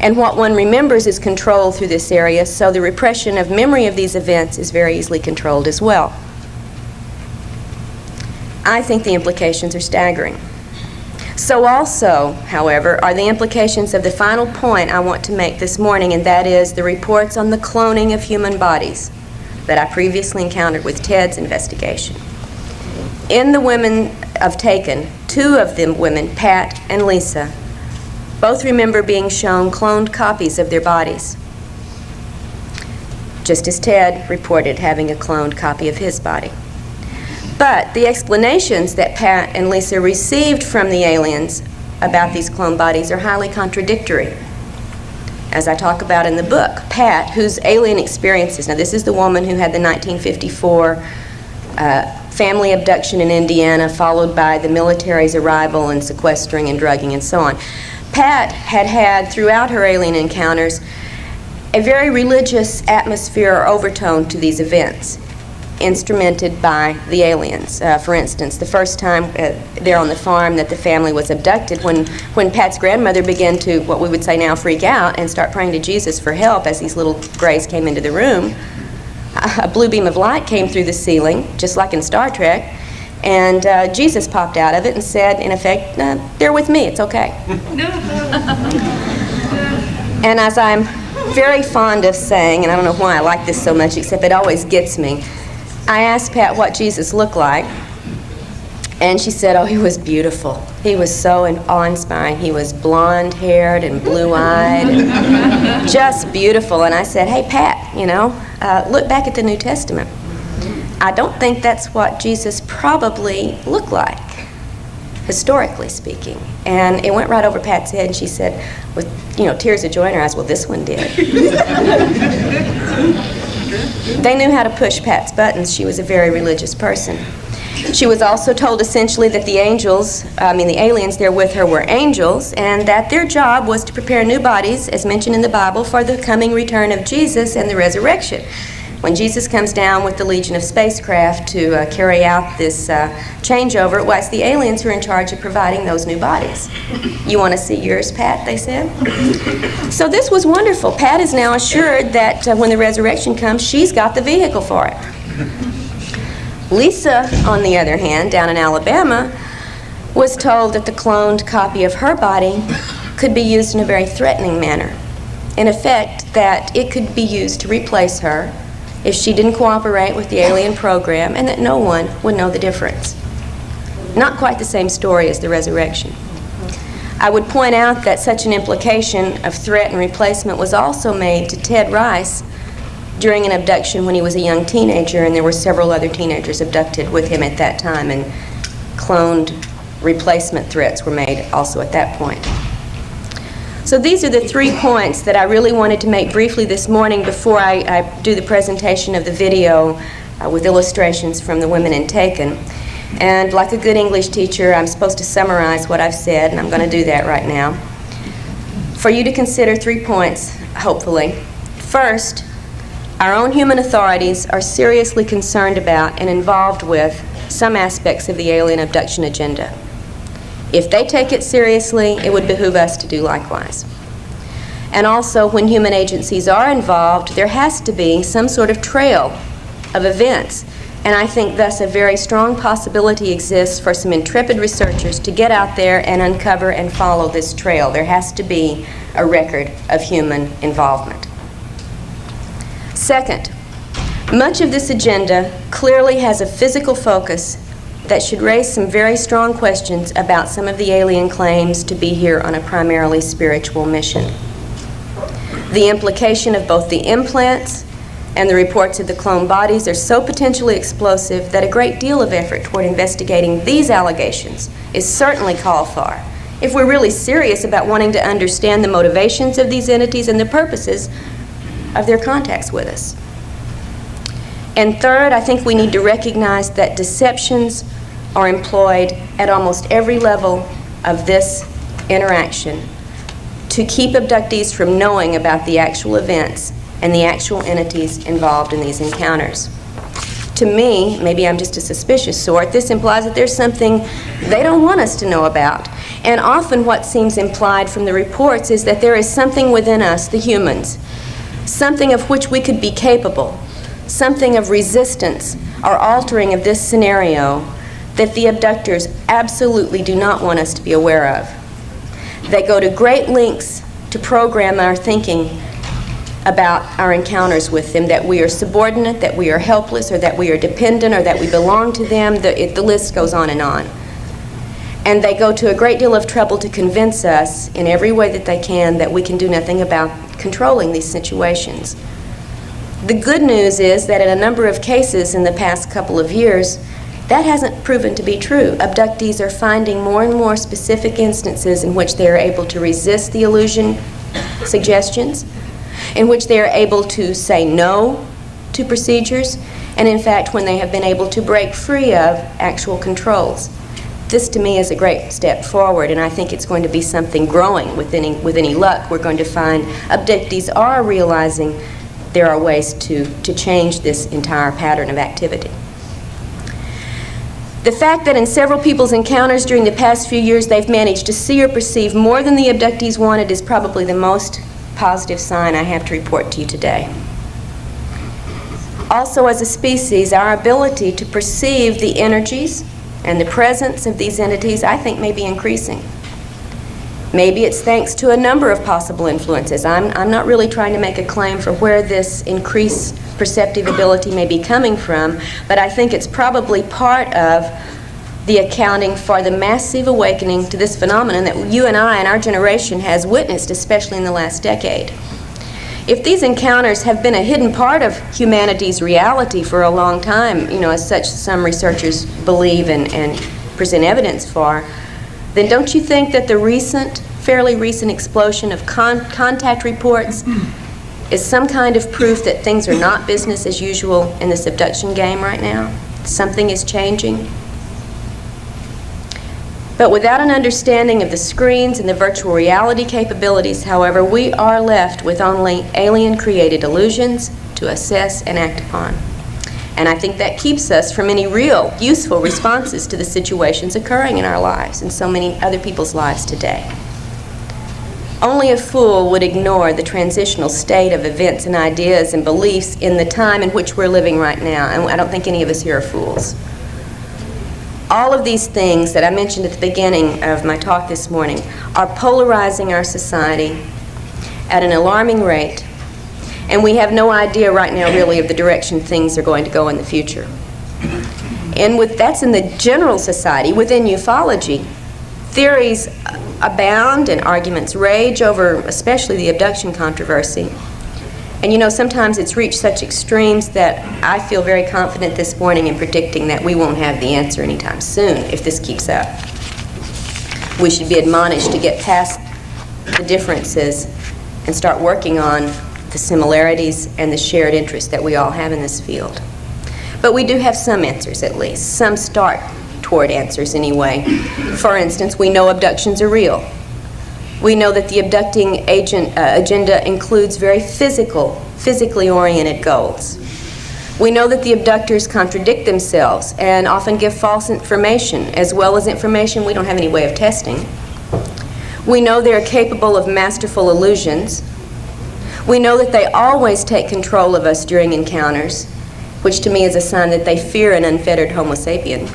And what one remembers is controlled through this area, so the repression of memory of these events is very easily controlled as well. I think the implications are staggering. So also, however, are the implications of the final point I want to make this morning, and that is the reports on the cloning of human bodies that I previously encountered with Ted's investigation. In the women of Taken, two of them women, Pat and Lisa, both remember being shown cloned copies of their bodies, just as Ted reported having a cloned copy of his body. But the explanations that Pat and Lisa received from the aliens about these cloned bodies are highly contradictory. As I talk about in the book, Pat, whose alien experiences, now this is the woman who had the 1954 family abduction in Indiana, followed by the military's arrival and sequestering and drugging and so on. Pat had had, throughout her alien encounters, a very religious atmosphere or overtone to these events. instrumented by the aliens. For instance, the first time there on the farm that the family was abducted, when Pat's grandmother began to, what we would say now, freak out and start praying to Jesus for help as these little grays came into the room, a blue beam of light came through the ceiling, just like in Star Trek, and Jesus popped out of it and said, in effect, they're with me, it's okay. And as I'm very fond of saying, and I don't know why I like this so much, except it always gets me, I asked Pat what Jesus looked like, and she said, oh, he was beautiful. He was so awe-inspiring. He was blonde-haired and blue-eyed, and just beautiful. And I said, hey, Pat, look back at the New Testament. I don't think that's what Jesus probably looked like, historically speaking. And it went right over Pat's head, and she said, with tears of joy in her eyes, well, this one did. They knew how to push Pat's buttons. She was a very religious person. She was also told essentially that the aliens there with her were angels, and that their job was to prepare new bodies, as mentioned in the Bible, for the coming return of Jesus and the resurrection. When Jesus comes down with the legion of spacecraft to carry out this changeover, well, it's the aliens who are in charge of providing those new bodies. You want to see yours, Pat, they said? So this was wonderful. Pat is now assured that when the resurrection comes, she's got the vehicle for it. Lisa, on the other hand, down in Alabama, was told that the cloned copy of her body could be used in a very threatening manner. In effect, that it could be used to replace her if she didn't cooperate with the alien program, and that no one would know the difference. Not quite the same story as the resurrection. I would point out that such an implication of threat and replacement was also made to Ted Rice during an abduction when he was a young teenager, and there were several other teenagers abducted with him at that time, and cloned replacement threats were made also at that point. So these are the 3 points that I really wanted to make briefly this morning before I do the presentation of the video with illustrations from the women in Taken. And like a good English teacher, I'm supposed to summarize what I've said, and I'm going to do that right now. For you to consider 3 points, hopefully. First, our own human authorities are seriously concerned about and involved with some aspects of the alien abduction agenda. If they take it seriously, it would behoove us to do likewise. And also, when human agencies are involved, there has to be some sort of trail of events. And I think thus a very strong possibility exists for some intrepid researchers to get out there and uncover and follow this trail. There has to be a record of human involvement. Second, much of this agenda clearly has a physical focus that should raise some very strong questions about some of the alien claims to be here on a primarily spiritual mission. The implication of both the implants and the reports of the cloned bodies are so potentially explosive that a great deal of effort toward investigating these allegations is certainly called for if we're really serious about wanting to understand the motivations of these entities and the purposes of their contacts with us. And third, I think we need to recognize that deceptions are employed at almost every level of this interaction to keep abductees from knowing about the actual events and the actual entities involved in these encounters. To me, maybe I'm just a suspicious sort, this implies that there's something they don't want us to know about. And often what seems implied from the reports is that there is something within us, the humans, something of which we could be capable, something of resistance or altering of this scenario that the abductors absolutely do not want us to be aware of. They go to great lengths to program our thinking about our encounters with them, that we are subordinate, that we are helpless, or that we are dependent, or that we belong to them. The list goes on. And they go to a great deal of trouble to convince us in every way that they can that we can do nothing about controlling these situations. The good news is that in a number of cases in the past couple of years, that hasn't proven to be true. Abductees are finding more and more specific instances in which they are able to resist the illusion suggestions, in which they are able to say no to procedures, and in fact when they have been able to break free of actual controls. This to me is a great step forward, and I think it's going to be something growing with any luck. We're going to find abductees are realizing there are ways to change this entire pattern of activity. The fact that in several people's encounters during the past few years they've managed to see or perceive more than the abductees wanted is probably the most positive sign I have to report to you today. Also, as a species, our ability to perceive the energies and the presence of these entities, I think, may be increasing. Maybe it's thanks to a number of possible influences. I'm not really trying to make a claim for where this increased perceptive ability may be coming from, but I think it's probably part of the accounting for the massive awakening to this phenomenon that you and I and our generation has witnessed, especially in the last decade. If these encounters have been a hidden part of humanity's reality for a long time, as such some researchers believe and present evidence for, then don't you think that the fairly recent explosion of contact reports is some kind of proof that things are not business as usual in this abduction game right now? Something is changing? But without an understanding of the screens and the virtual reality capabilities, however, we are left with only alien-created illusions to assess and act upon. And I think that keeps us from any real, useful responses to the situations occurring in our lives and so many other people's lives today. Only a fool would ignore the transitional state of events and ideas and beliefs in the time in which we're living right now, and I don't think any of us here are fools. All of these things that I mentioned at the beginning of my talk this morning are polarizing our society at an alarming rate, and we have no idea right now really of the direction things are going to go in the future. And that's in the general society. Within ufology, theories abound and arguments rage over especially the abduction controversy. And sometimes it's reached such extremes that I feel very confident this morning in predicting that we won't have the answer anytime soon if this keeps up. We should be admonished to get past the differences and start working on the similarities and the shared interests that we all have in this field. But we do have some answers, at least. Some start toward answers anyway. For instance, we know abductions are real. We know that the abducting agenda includes very physically oriented goals. We know that the abductors contradict themselves and often give false information, as well as information we don't have any way of testing. We know they are capable of masterful illusions. We know that they always take control of us during encounters, which to me is a sign that they fear an unfettered Homo sapien.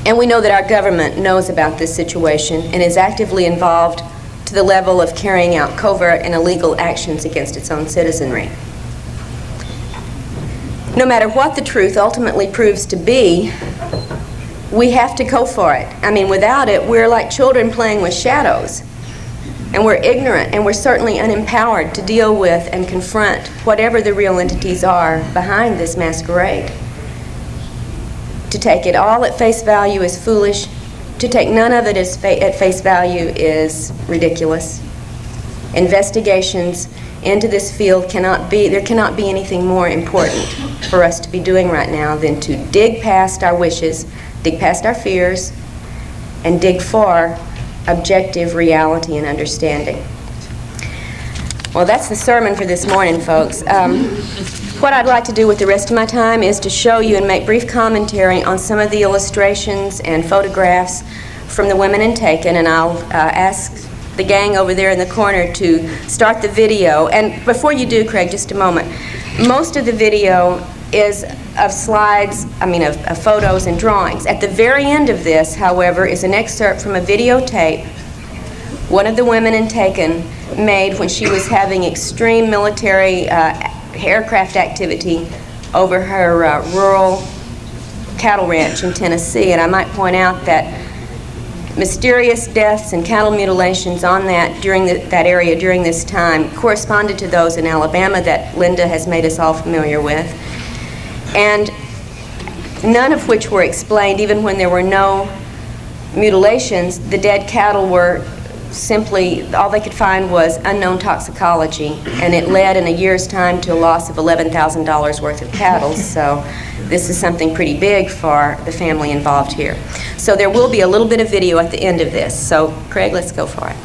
And we know that our government knows about this situation and is actively involved to the level of carrying out covert and illegal actions against its own citizenry. No matter what the truth ultimately proves to be, we have to go for it. I mean, without it, we're like children playing with shadows. And we're ignorant, and we're certainly unempowered to deal with and confront whatever the real entities are behind this masquerade. To take it all at face value is foolish. To take none of it at face value is ridiculous. Investigations into this field cannot be anything more important for us to be doing right now than to dig past our wishes, dig past our fears, and dig for objective reality and understanding. Well, that's the sermon for this morning, folks. What I'd like to do with the rest of my time is to show you and make brief commentary on some of the illustrations and photographs from the women in Taken, and I'll ask the gang over there in the corner to start the video. And before you do, Craig, just a moment. Most of the video is of slides, of photos and drawings. At the very end of this, however, is an excerpt from a videotape one of the women in Taken made when she was having extreme military aircraft activity over her rural cattle ranch in Tennessee. And I might point out that mysterious deaths and cattle mutilations on that area during this time corresponded to those in Alabama that Linda has made us all familiar with, and none of which were explained. Even when there were no mutilations, the dead cattle were simply, all they could find was unknown toxicology, and it led in a year's time to a loss of $11,000 worth of cattle. So this is something pretty big for the family involved here. So there will be a little bit of video at the end of this. So Craig, let's go for it.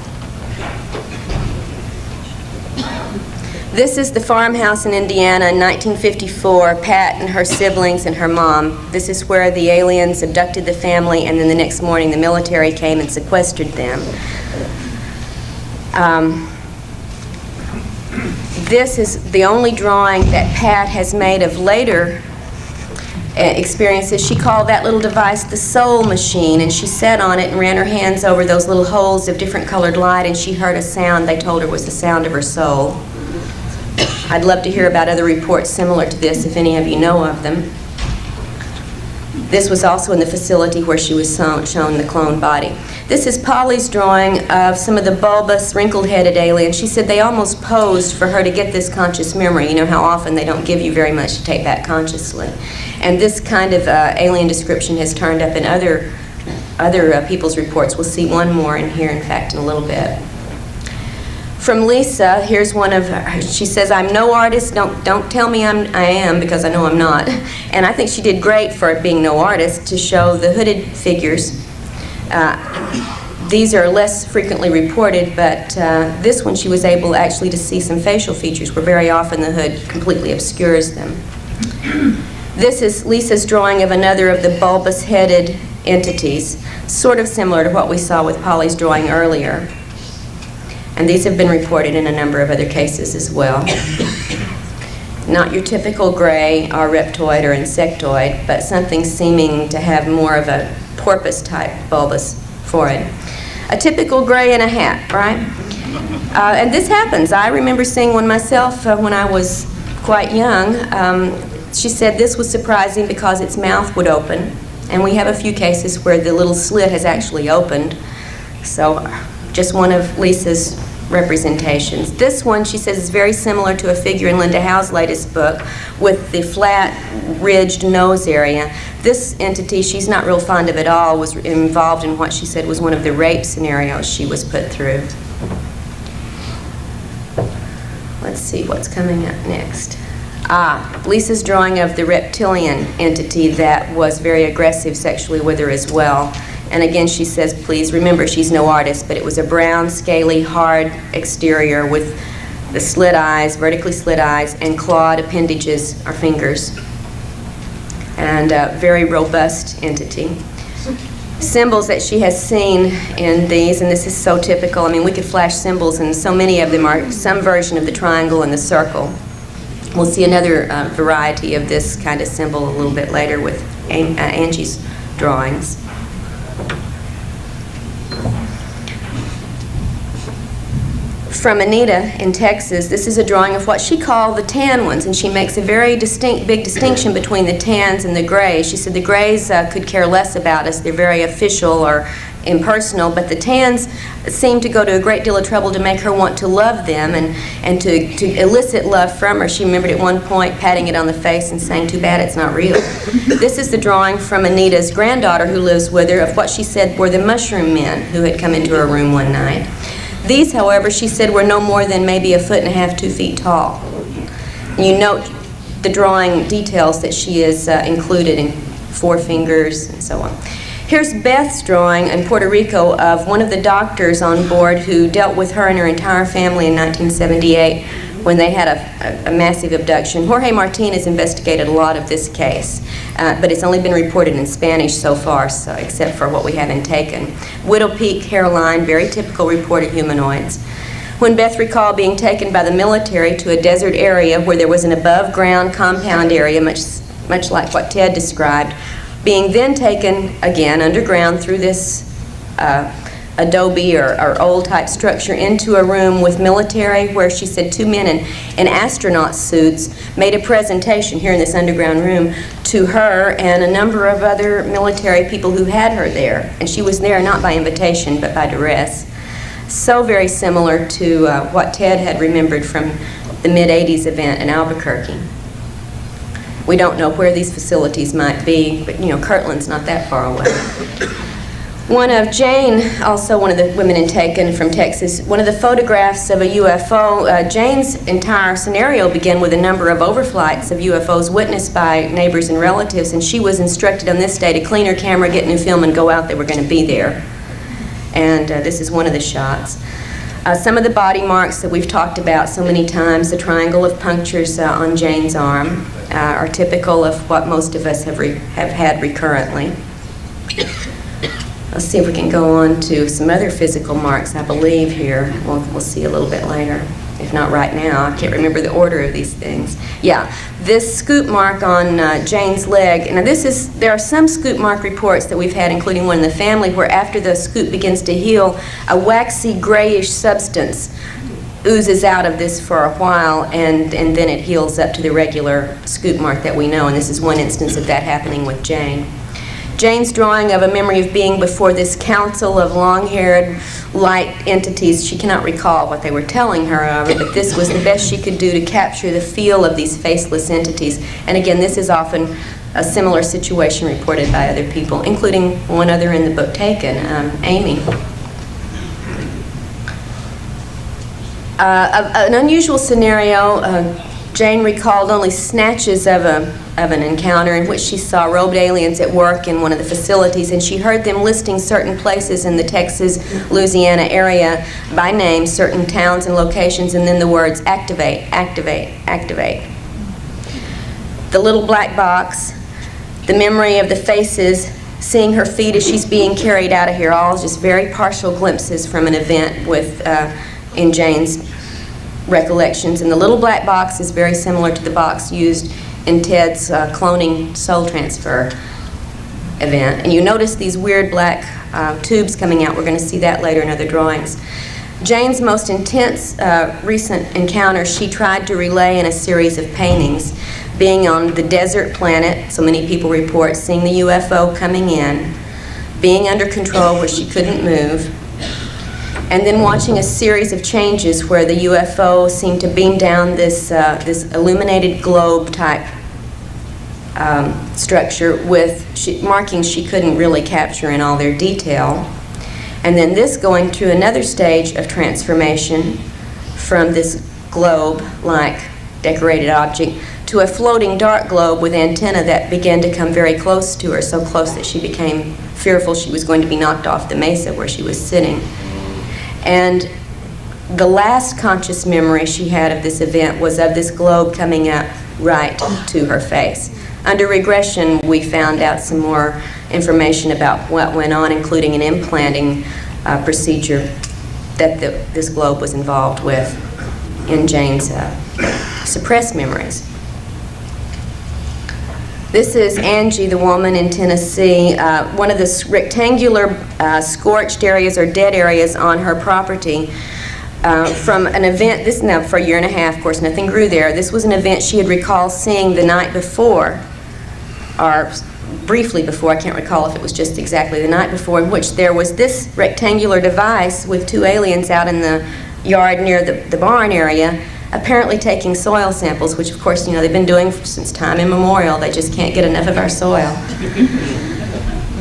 This is the farmhouse in Indiana in 1954, Pat and her siblings and her mom. This is where the aliens abducted the family, and then the next morning the military came and sequestered them. This is the only drawing that Pat has made of later experiences. She called that little device the soul machine, and she sat on it and ran her hands over those little holes of different colored light, and she heard a sound they told her was the sound of her soul. I'd love to hear about other reports similar to this, if any of you know of them. This was also in the facility where she was shown the clone body. This is Polly's drawing of some of the bulbous, wrinkled-headed aliens. She said they almost posed for her to get this conscious memory. You know how often they don't give you very much to take back consciously. And this kind of alien description has turned up in other people's reports. We'll see one more in here, in fact, in a little bit. From Lisa, here's one of her. She says, "I'm no artist. Don't tell me I am, because I know I'm not." And I think she did great for being no artist to show the hooded figures. These are less frequently reported, but this one she was able actually to see some facial features, where very often the hood completely obscures them. This is Lisa's drawing of another of the bulbous-headed entities, sort of similar to what we saw with Polly's drawing earlier. And these have been reported in a number of other cases as well. Not your typical gray or reptoid or insectoid, but something seeming to have more of a porpoise-type bulbous forehead. A typical gray in a hat, right? And this happens. I remember seeing one myself when I was quite young. She said this was surprising because its mouth would open, and we have a few cases where the little slit has actually opened. So just one of Lisa's representations. This one, she says, is very similar to a figure in Linda Howe's latest book with the flat, ridged nose area. This entity, she's not real fond of at all, was involved in what she said was one of the rape scenarios she was put through. Let's see what's coming up next. Lisa's drawing of the reptilian entity that was very aggressive sexually with her as well. And again, she says, please remember, she's no artist, but it was a brown, scaly, hard exterior with the slit eyes, vertically slit eyes, and clawed appendages or fingers. And a very robust entity. Symbols that she has seen in these, and this is so typical. I mean, we could flash symbols, and so many of them are some version of the triangle and the circle. We'll see another variety of this kind of symbol a little bit later with Angie's drawings. From Anita in Texas, this is a drawing of what she called the tan ones, and she makes a very big distinction between the tans and the grays. She said the grays could care less about us. They're very official or impersonal, but the tans seem to go to a great deal of trouble to make her want to love them and to elicit love from her. She remembered at one point patting it on the face and saying, too bad it's not real. This is the drawing from Anita's granddaughter who lives with her of what she said were the mushroom men who had come into her room one night. These, however, she said were no more than maybe 1.5 feet, 2 feet tall. You note the drawing details that she has included in 4 fingers and so on. Here's Beth's drawing in Puerto Rico of one of the doctors on board who dealt with her and her entire family in 1978 when they had a massive abduction. Jorge Martinez investigated a lot of this case, but it's only been reported in Spanish so far, so, except for what we haven't taken. Widow peak hairline, very typical reported humanoids. When Beth recalled being taken by the military to a desert area where there was an above-ground compound area, much like what Ted described, being then taken again underground through this adobe or old type structure into a room with military, where she said 2 men in astronaut suits made a presentation here in this underground room to her and a number of other military people who had her there. And she was there not by invitation but by duress. So very similar to what Ted had remembered from the mid-'80s event in Albuquerque. We don't know where these facilities might be, but you know, Kirtland's not that far away. One of Jane, also one of the women in Taken from Texas, one of the photographs of a UFO, Jane's entire scenario began with a number of overflights of UFOs witnessed by neighbors and relatives, and she was instructed on this day to clean her camera, get new film, and go out. They were going to be there. And this is one of the shots. Some of the body marks that we've talked about so many times, the triangle of punctures on Jane's arm, are typical of what most of us have had recurrently. Let's see if we can go on to some other physical marks, I believe, here. We'll see a little bit later, if not right now. I can't remember the order of these things. Yeah, this scoop mark on Jane's leg. Now there are some scoop mark reports that we've had, including one in the family, where after the scoop begins to heal, a waxy grayish substance oozes out of this for a while, and then it heals up to the regular scoop mark that we know, and this is one instance of that happening with Jane. Jane's drawing of a memory of being before this council of long-haired, light entities. She cannot recall what they were telling her, however, but this was the best she could do to capture the feel of these faceless entities. And again, this is often a similar situation reported by other people, including one other in the book taken, Amy. An unusual scenario, Jane recalled only snatches of an encounter in which she saw robed aliens at work in one of the facilities, and she heard them listing certain places in the Texas, Louisiana area by name, certain towns and locations, and then the words activate, activate, activate. The little black box, the memory of the faces, seeing her feet as she's being carried out of here, all just very partial glimpses from an event in Jane's recollections. And the little black box is very similar to the box used in Ted's cloning soul transfer event. And you notice these weird black tubes coming out. We're going to see that later in other drawings. Jane's most intense recent encounter she tried to relay in a series of paintings, being on the desert planet, so many people report, seeing the UFO coming in, being under control where she couldn't move, and then watching a series of changes where the UFO seemed to beam down this illuminated globe type structure with markings she couldn't really capture in all their detail. And then this going through another stage of transformation from this globe-like decorated object to a floating dark globe with antenna that began to come very close to her, so close that she became fearful she was going to be knocked off the mesa where she was sitting. And the last conscious memory she had of this event was of this globe coming up right to her face. Under regression, we found out some more information about what went on, including an implanting procedure that this globe was involved with in Jane's suppressed memories. This is Angie, the woman in Tennessee, one of the rectangular scorched areas or dead areas on her property from an event, this now for a year and a half, of course, nothing grew there. This was an event she had recalled seeing the night before, or briefly before, I can't recall if it was just exactly the night before, in which there was this rectangular device with two aliens out in the yard near the barn area, apparently taking soil samples, which of course, you know, they've been doing since time immemorial. They just can't get enough of our soil.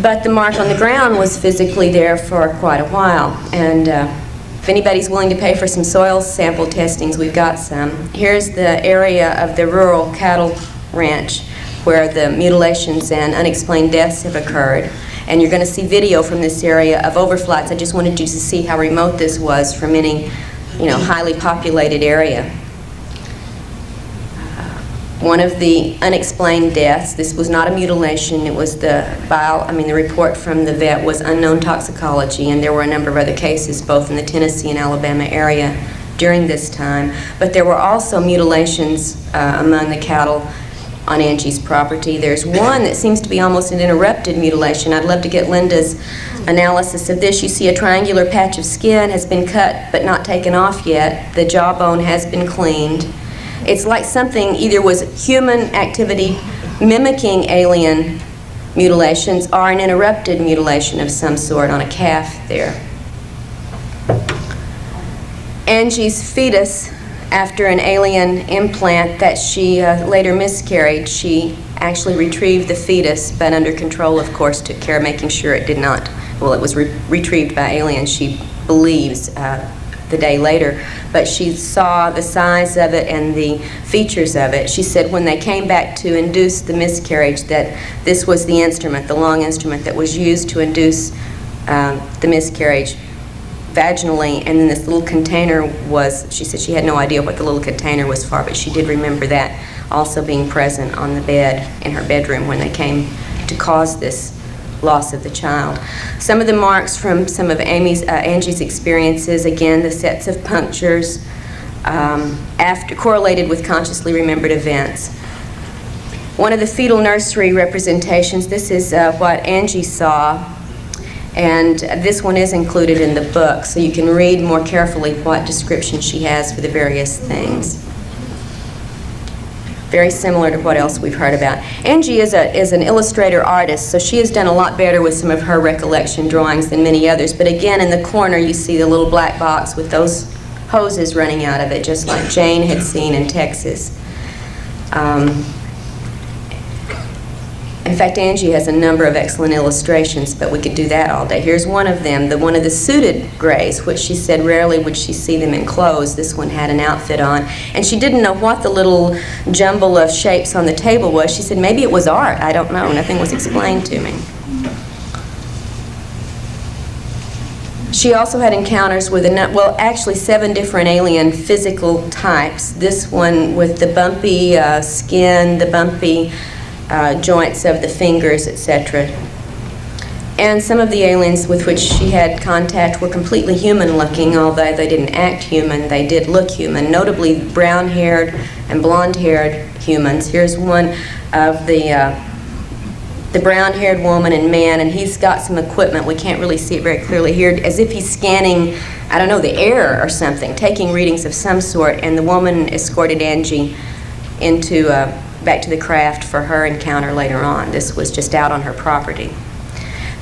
But the mark on the ground was physically there for quite a while. And if anybody's willing to pay for some soil sample testings, we've got some. Here's the area of the rural cattle ranch where the mutilations and unexplained deaths have occurred. And you're going to see video from this area of overflights. I just wanted you to see how remote this was from any, you know, highly populated area. One of the unexplained deaths, this was not a mutilation, it was the report from the vet was unknown toxicology, and there were a number of other cases both in the Tennessee and Alabama area during this time. But there were also mutilations among the cattle on Angie's property. There's one that seems to be almost an interrupted mutilation. I'd love to get Linda's analysis of this. You see a triangular patch of skin has been cut but not taken off yet. The jawbone has been cleaned. It's like something either was human activity mimicking alien mutilations or an interrupted mutilation of some sort on a calf there. Angie's fetus, after an alien implant that she later miscarried, she actually retrieved the fetus, but under control, of course, took care of making sure it did not, well, it was retrieved by aliens, she believes, the day later, but she saw the size of it and the features of it. She said when they came back to induce the miscarriage that this was the instrument, the long instrument that was used to induce the miscarriage. vaginally, and then this little container was, she said she had no idea what the little container was for, but she did remember that also being present on the bed in her bedroom when they came to cause this loss of the child. Some of the marks from some of Angie's experiences, again, the sets of punctures, correlated with consciously remembered events. One of the fetal nursery representations, this is what Angie saw, and this one is included in the book, so you can read more carefully what description she has for the various things. Very similar to what else we've heard about. Angie is an illustrator artist, so she has done a lot better with some of her recollection drawings than many others. But again, in the corner you see the little black box with those hoses running out of it, just like Jane had seen in Texas. In fact, Angie has a number of excellent illustrations, but we could do that all day. Here's one of them, one of the suited grays, which she said rarely would she see them in clothes. This one had an outfit on, and she didn't know what the little jumble of shapes on the table was. She said maybe it was art. I don't know. Nothing was explained to me. She also had encounters with, actually 7 different alien physical types. This one with the bumpy skin, the bumpy joints of the fingers, etc. And some of the aliens with which she had contact were completely human-looking, although they didn't act human, they did look human, notably brown-haired and blonde-haired humans. Here's one of the brown-haired woman and man, and he's got some equipment. We can't really see it very clearly here, as if he's scanning, I don't know, the air or something, taking readings of some sort, and the woman escorted Angie into back to the craft for her encounter later on. This was just out on her property.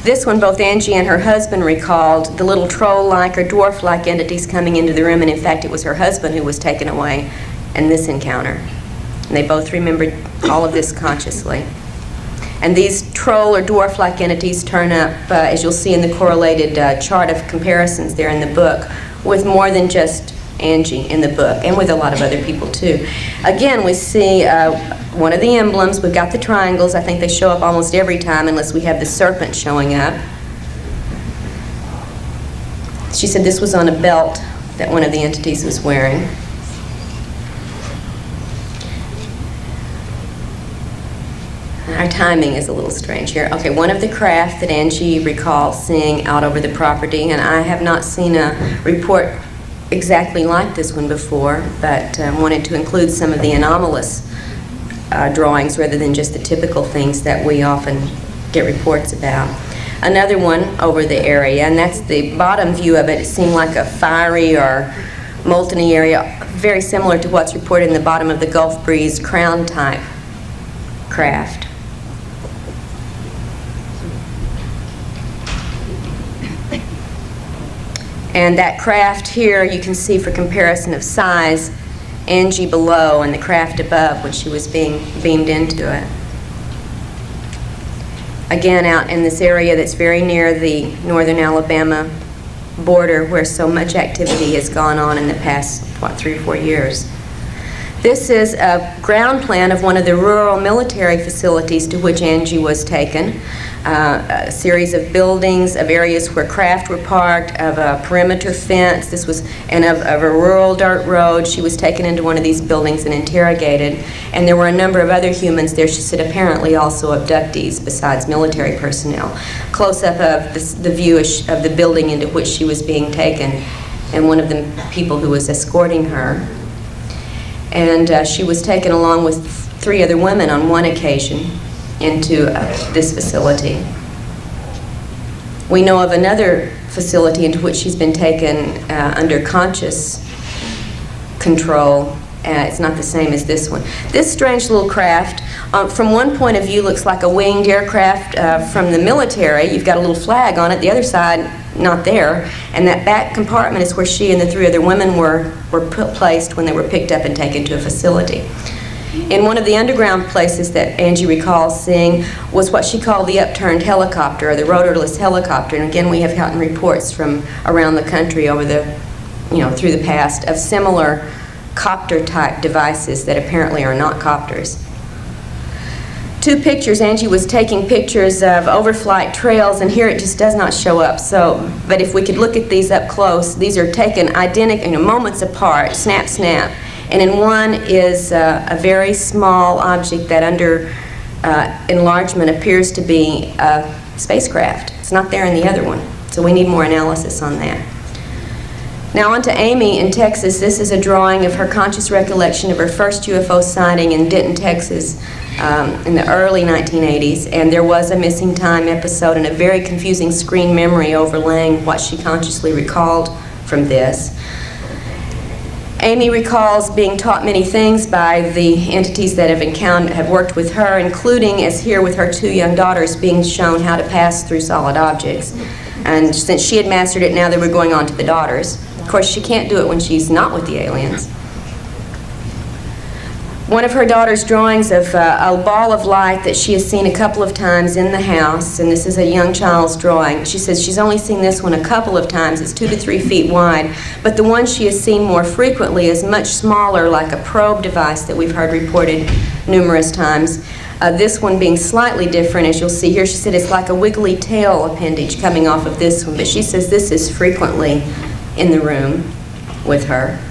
This one, both Angie and her husband recalled the little troll-like or dwarf-like entities coming into the room, and in fact it was her husband who was taken away in this encounter. And they both remembered all of this consciously. And these troll or dwarf-like entities turn up, as you'll see in the correlated chart of comparisons there in the book, with more than just Angie in the book, and with a lot of other people too. Again, we see one of the emblems. We've got the triangles. I think they show up almost every time unless we have the serpent showing up. She said this was on a belt that one of the entities was wearing. Our timing is a little strange here. Okay, one of the craft that Angie recalls seeing out over the property, and I have not seen a report exactly like this one before, but wanted to include some of the anomalous drawings rather than just the typical things that we often get reports about. Another one over the area, and that's the bottom view of it. It seemed like a fiery or molten-y area, very similar to what's reported in the bottom of the Gulf Breeze crown-type craft. And that craft here, you can see for comparison of size, Angie below and the craft above when she was being beamed into it. Again, out in this area that's very near the northern Alabama border where so much activity has gone on in the past, 3 or 4 years. This is a ground plan of one of the rural military facilities to which Angie was taken. A series of buildings, of areas where craft were parked, of a perimeter fence. This was, and of a rural dirt road. She was taken into one of these buildings and interrogated. And there were a number of other humans there. She said apparently also abductees besides military personnel. Close up of the view of the building into which she was being taken, and one of the people who was escorting her. And she was taken along with 3 other women on one occasion into this facility. We know of another facility into which she's been taken under conscious control. It's not the same as this one. This strange little craft, from one point of view, looks like a winged aircraft from the military. You've got a little flag on it. The other side, not there. And that back compartment is where she and the 3 other women were placed when they were picked up and taken to a facility. In one of the underground places that Angie recalls seeing was what she called the upturned helicopter, or the rotorless helicopter. And again, we have gotten reports from around the country over the, through the past of similar copter-type devices that apparently are not copters. two pictures. Angie was taking pictures of overflight trails, and here it just does not show up. So, but if we could look at these up close, these are taken identical, moments apart, snap, snap. And in one is a very small object that under enlargement appears to be a spacecraft. It's not there in the other one, so we need more analysis on that. Now on to Amy in Texas. This is a drawing of her conscious recollection of her first UFO sighting in Denton, Texas in the early 1980s, and there was a missing time episode and a very confusing screen memory overlaying what she consciously recalled from this. Amy recalls being taught many things by the entities that have worked with her, including, as here with her two young daughters, being shown how to pass through solid objects. And since she had mastered it, now they were going on to the daughters. Of course, she can't do it when she's not with the aliens. One of her daughter's drawings of a ball of light that she has seen a couple of times in the house, and this is a young child's drawing. She says she's only seen this one a couple of times. It's 2 to 3 feet wide, but the one she has seen more frequently is much smaller, like a probe device that we've heard reported numerous times. This one being slightly different, as you'll see here. She said it's like a wiggly tail appendage coming off of this one, but she says this is frequently in the room with her.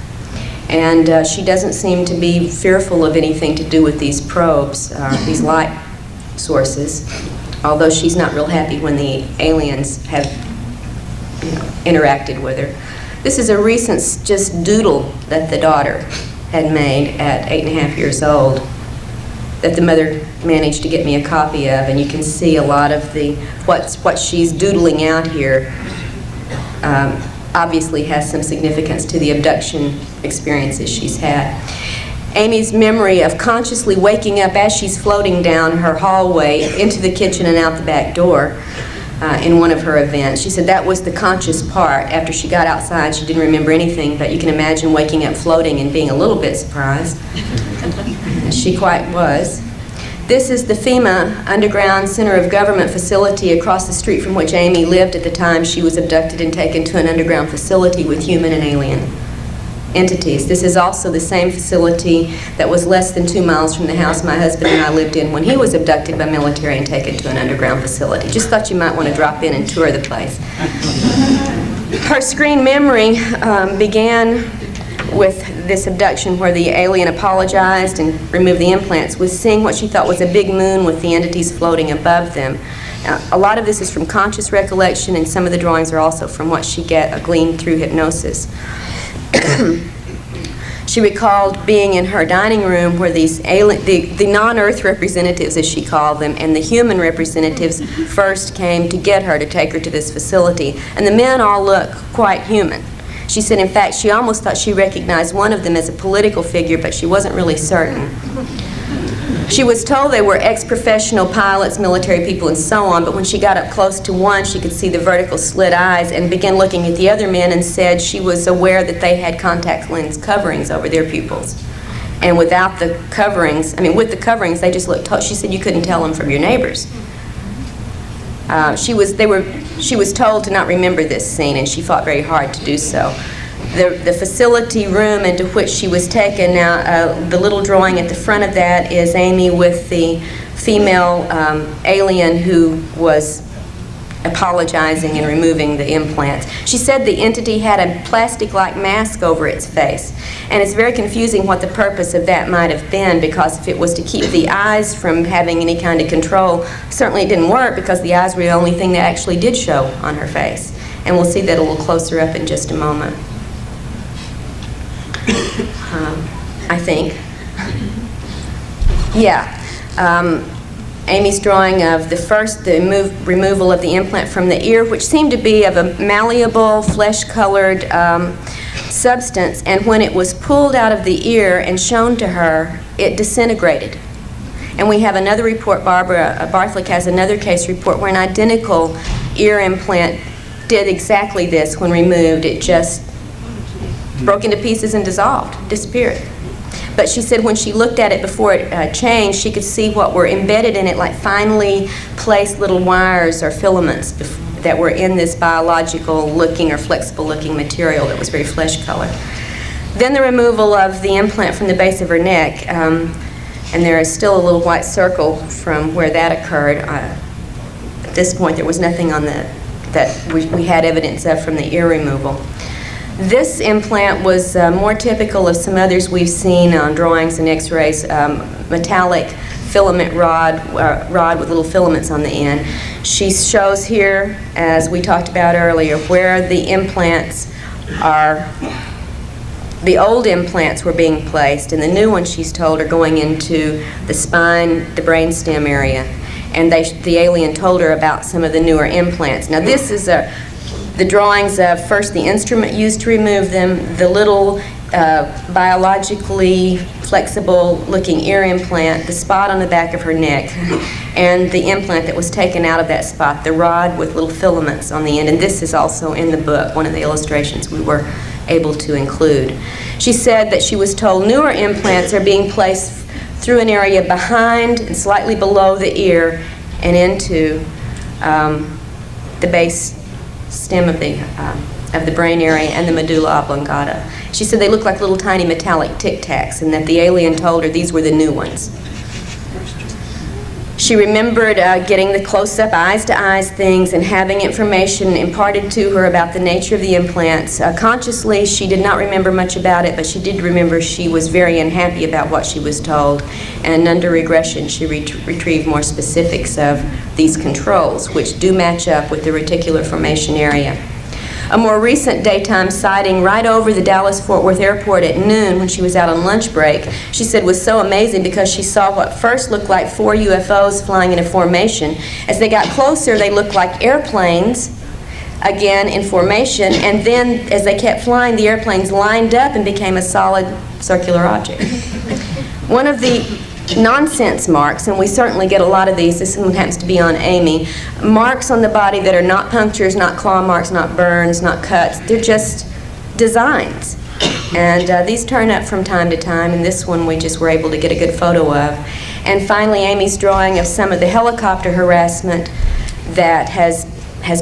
And she doesn't seem to be fearful of anything to do with these probes, these light sources, although she's not real happy when the aliens have interacted with her. This is a recent just doodle that the daughter had made at 8.5 years old that the mother managed to get me a copy of, and you can see a lot of what she's doodling out here obviously has some significance to the abduction experiences she's had. Amy's memory of consciously waking up as she's floating down her hallway into the kitchen and out the back door in one of her events. She said that was the conscious part. After she got outside, she didn't remember anything, but you can imagine waking up floating and being a little bit surprised. She quite was. This is the FEMA Underground Center of Government facility across the street from which Amy lived at the time she was abducted and taken to an underground facility with human and alien entities. This is also the same facility that was less than 2 miles from the house my husband and I lived in when he was abducted by military and taken to an underground facility. Just thought you might want to drop in and tour the place. Her screen memory began with this abduction where the alien apologized and removed the implants, with seeing what she thought was a big moon with the entities floating above them. A lot of this is from conscious recollection, and some of the drawings are also from what she gleaned through hypnosis. She recalled being in her dining room where these the non-Earth representatives, as she called them, and the human representatives first came to get her to take her to this facility. And the men all look quite human. She said, in fact, she almost thought she recognized one of them as a political figure, but she wasn't really certain. She was told they were ex-professional pilots, military people, and so on, but when she got up close to one, she could see the vertical slit eyes and began looking at the other men and said she was aware that they had contact lens coverings over their pupils. And without the coverings, with the coverings, they just looked, she said you couldn't tell them from your neighbors. She was told to not remember this scene, and she fought very hard to do so. The facility room into which she was taken, now the little drawing at the front of that is Amy with the female alien who was apologizing and removing the implants. She said the entity had a plastic-like mask over its face, and it's very confusing what the purpose of that might have been, because if it was to keep the eyes from having any kind of control, certainly it didn't work, because the eyes were the only thing that actually did show on her face. And we'll see that a little closer up in just a moment. I think. Yeah. Amy's drawing of the removal of the implant from the ear, which seemed to be of a malleable, flesh-colored substance, and when it was pulled out of the ear and shown to her, it disintegrated. And we have another report, Barbara Barthlick has another case report where an identical ear implant did exactly this. When removed, it just broke into pieces and dissolved, disappeared. But she said when she looked at it before it changed, she could see what were embedded in it, like finely placed little wires or filaments that were in this biological-looking or flexible-looking material that was very flesh-colored. Then the removal of the implant from the base of her neck. And there is still a little white circle from where that occurred. At this point, there was nothing on that we had evidence of from the ear removal. This implant was more typical of some others we've seen on drawings and x-rays, metallic filament rod with little filaments on the end. She shows here, as we talked about earlier, where the implants are. The old implants were being placed, and the new ones, she's told, are going into the spine, the brainstem area. And the alien told her about some of the newer implants. Now, this is the drawings of first the instrument used to remove them, the little biologically flexible-looking ear implant, the spot on the back of her neck, and the implant that was taken out of that spot, the rod with little filaments on the end. And this is also in the book, one of the illustrations we were able to include. She said that she was told newer implants are being placed through an area behind and slightly below the ear and into the base stem of the brain area and the medulla oblongata. She said they look like little tiny metallic Tic Tacs, and that the alien told her these were the new ones. She remembered getting the close-up, eyes-to-eyes things and having information imparted to her about the nature of the implants. Consciously, she did not remember much about it, but she did remember she was very unhappy about what she was told. And under regression, she retrieved more specifics of these controls, which do match up with the reticular formation area. A more recent daytime sighting right over the Dallas-Fort Worth airport at noon when she was out on lunch break, she said was so amazing because she saw what first looked like 4 UFOs flying in a formation. As they got closer, they looked like airplanes, again in formation, and then as they kept flying, the airplanes lined up and became a solid circular object. One of the nonsense marks, and we certainly get a lot of these, this one happens to be on Amy, marks on the body that are not punctures, not claw marks, not burns, not cuts, they're just designs. And these turn up from time to time, and this one we just were able to get a good photo of. And finally, Amy's drawing of some of the helicopter harassment that has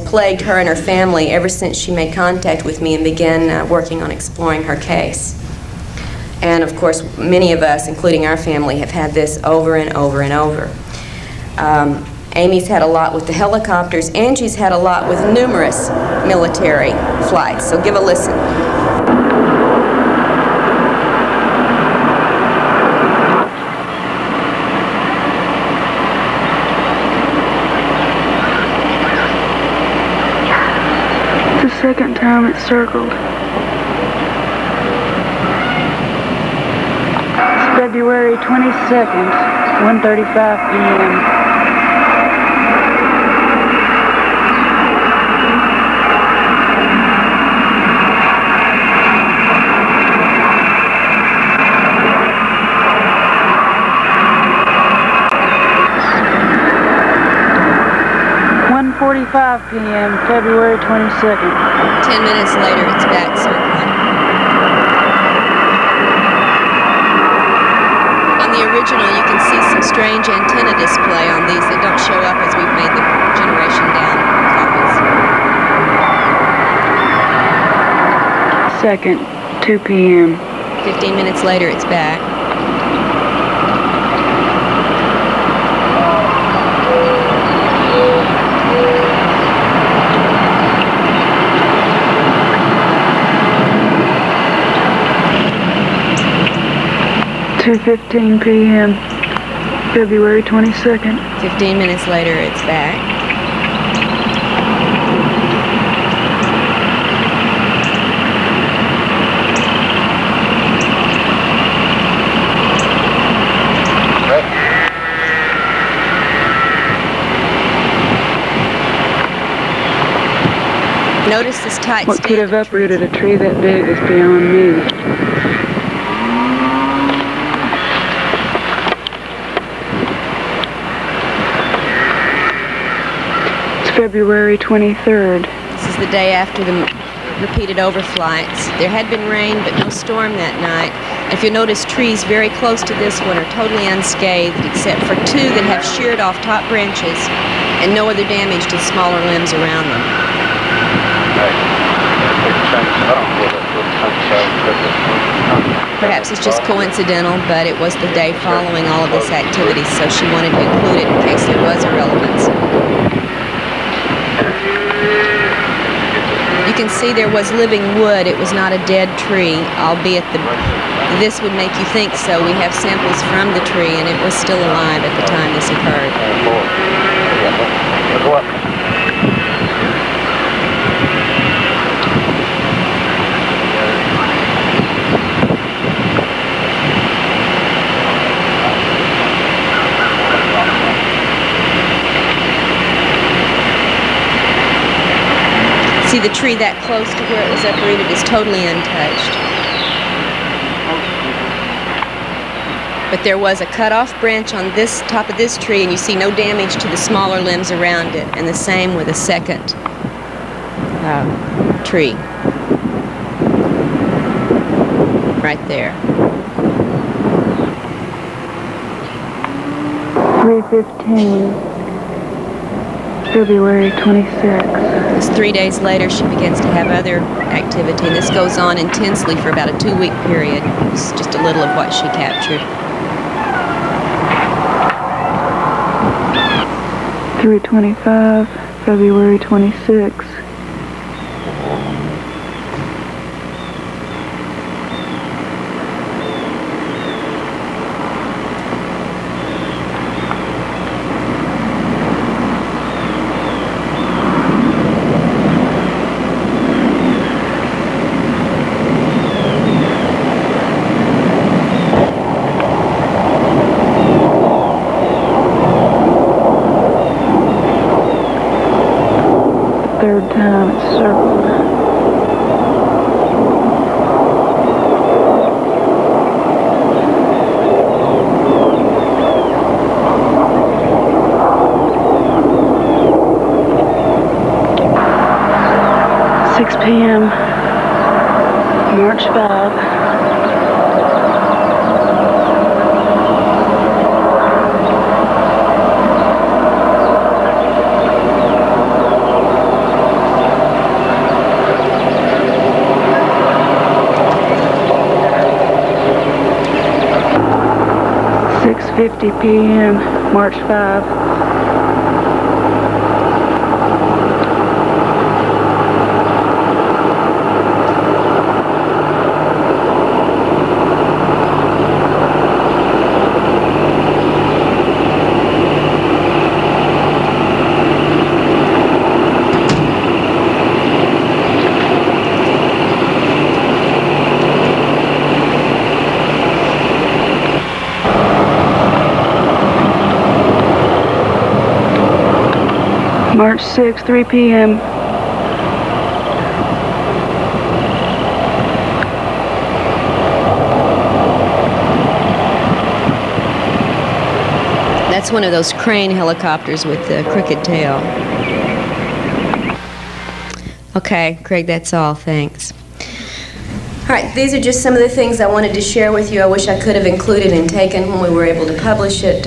plagued her and her family ever since she made contact with me and began working on exploring her case. And of course, many of us, including our family, have had this over and over and over. Amy's had a lot with the helicopters. Angie's had a lot with numerous military flights. So give a listen. The second time it's circled. February 22nd, 1:35 p.m. p.m., February 22nd. 10 minutes later, it's back circling. On the original, you can see some strange antenna display on these that don't show up as we've made the generation down copies. Second, 2 p.m. 15 minutes later, it's back. (2:15 p.m., February 22nd. 15 minutes later, it's back. Notice this tight What could have uprooted a tree that big is beyond me. February 23rd. This is the day after the repeated overflights. There had been rain, but no storm that night. If you notice, trees very close to this one are totally unscathed, except for two that have sheared off top branches and no other damage to smaller limbs around them. Perhaps it's just coincidental, but it was the day following all of this activity, so she wanted to include it in case there was a relevance. You can see there was living wood. It was not a dead tree, albeit this would make you think so. We have samples from the tree, and it was still alive at the time this occurred. See, the tree that close to where it was uprooted is totally untouched. But there was a cut-off branch on this top of this tree, and you see no damage to the smaller limbs around it. And the same with a second tree. Right there. 3:15. February 26th. It's 3 days later she begins to have other activity, and this goes on intensely for about a 2-week period. It's just a little of what she captured. 3:25, February 26th. Third time it's circled. p.m. March 5. 6:50 p.m. March 5. March 6, 3 p.m. That's one of those crane helicopters with the crooked tail. Okay, Craig, that's all. Thanks. All right, these are just some of the things I wanted to share with you. I wish I could have included and taken when we were able to publish it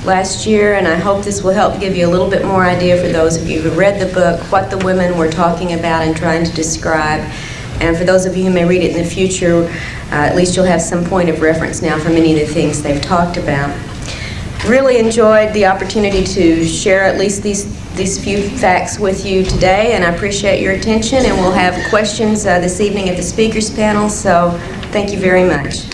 last year, and I hope this will help give you a little bit more idea for those of you who read the book, what the women were talking about and trying to describe. And for those of you who may read it in the future, at least you'll have some point of reference now for many of the things they've talked about. Really enjoyed the opportunity to share at least these few facts with you today, and I appreciate your attention, and we'll have questions this evening at the speakers panel, so thank you very much.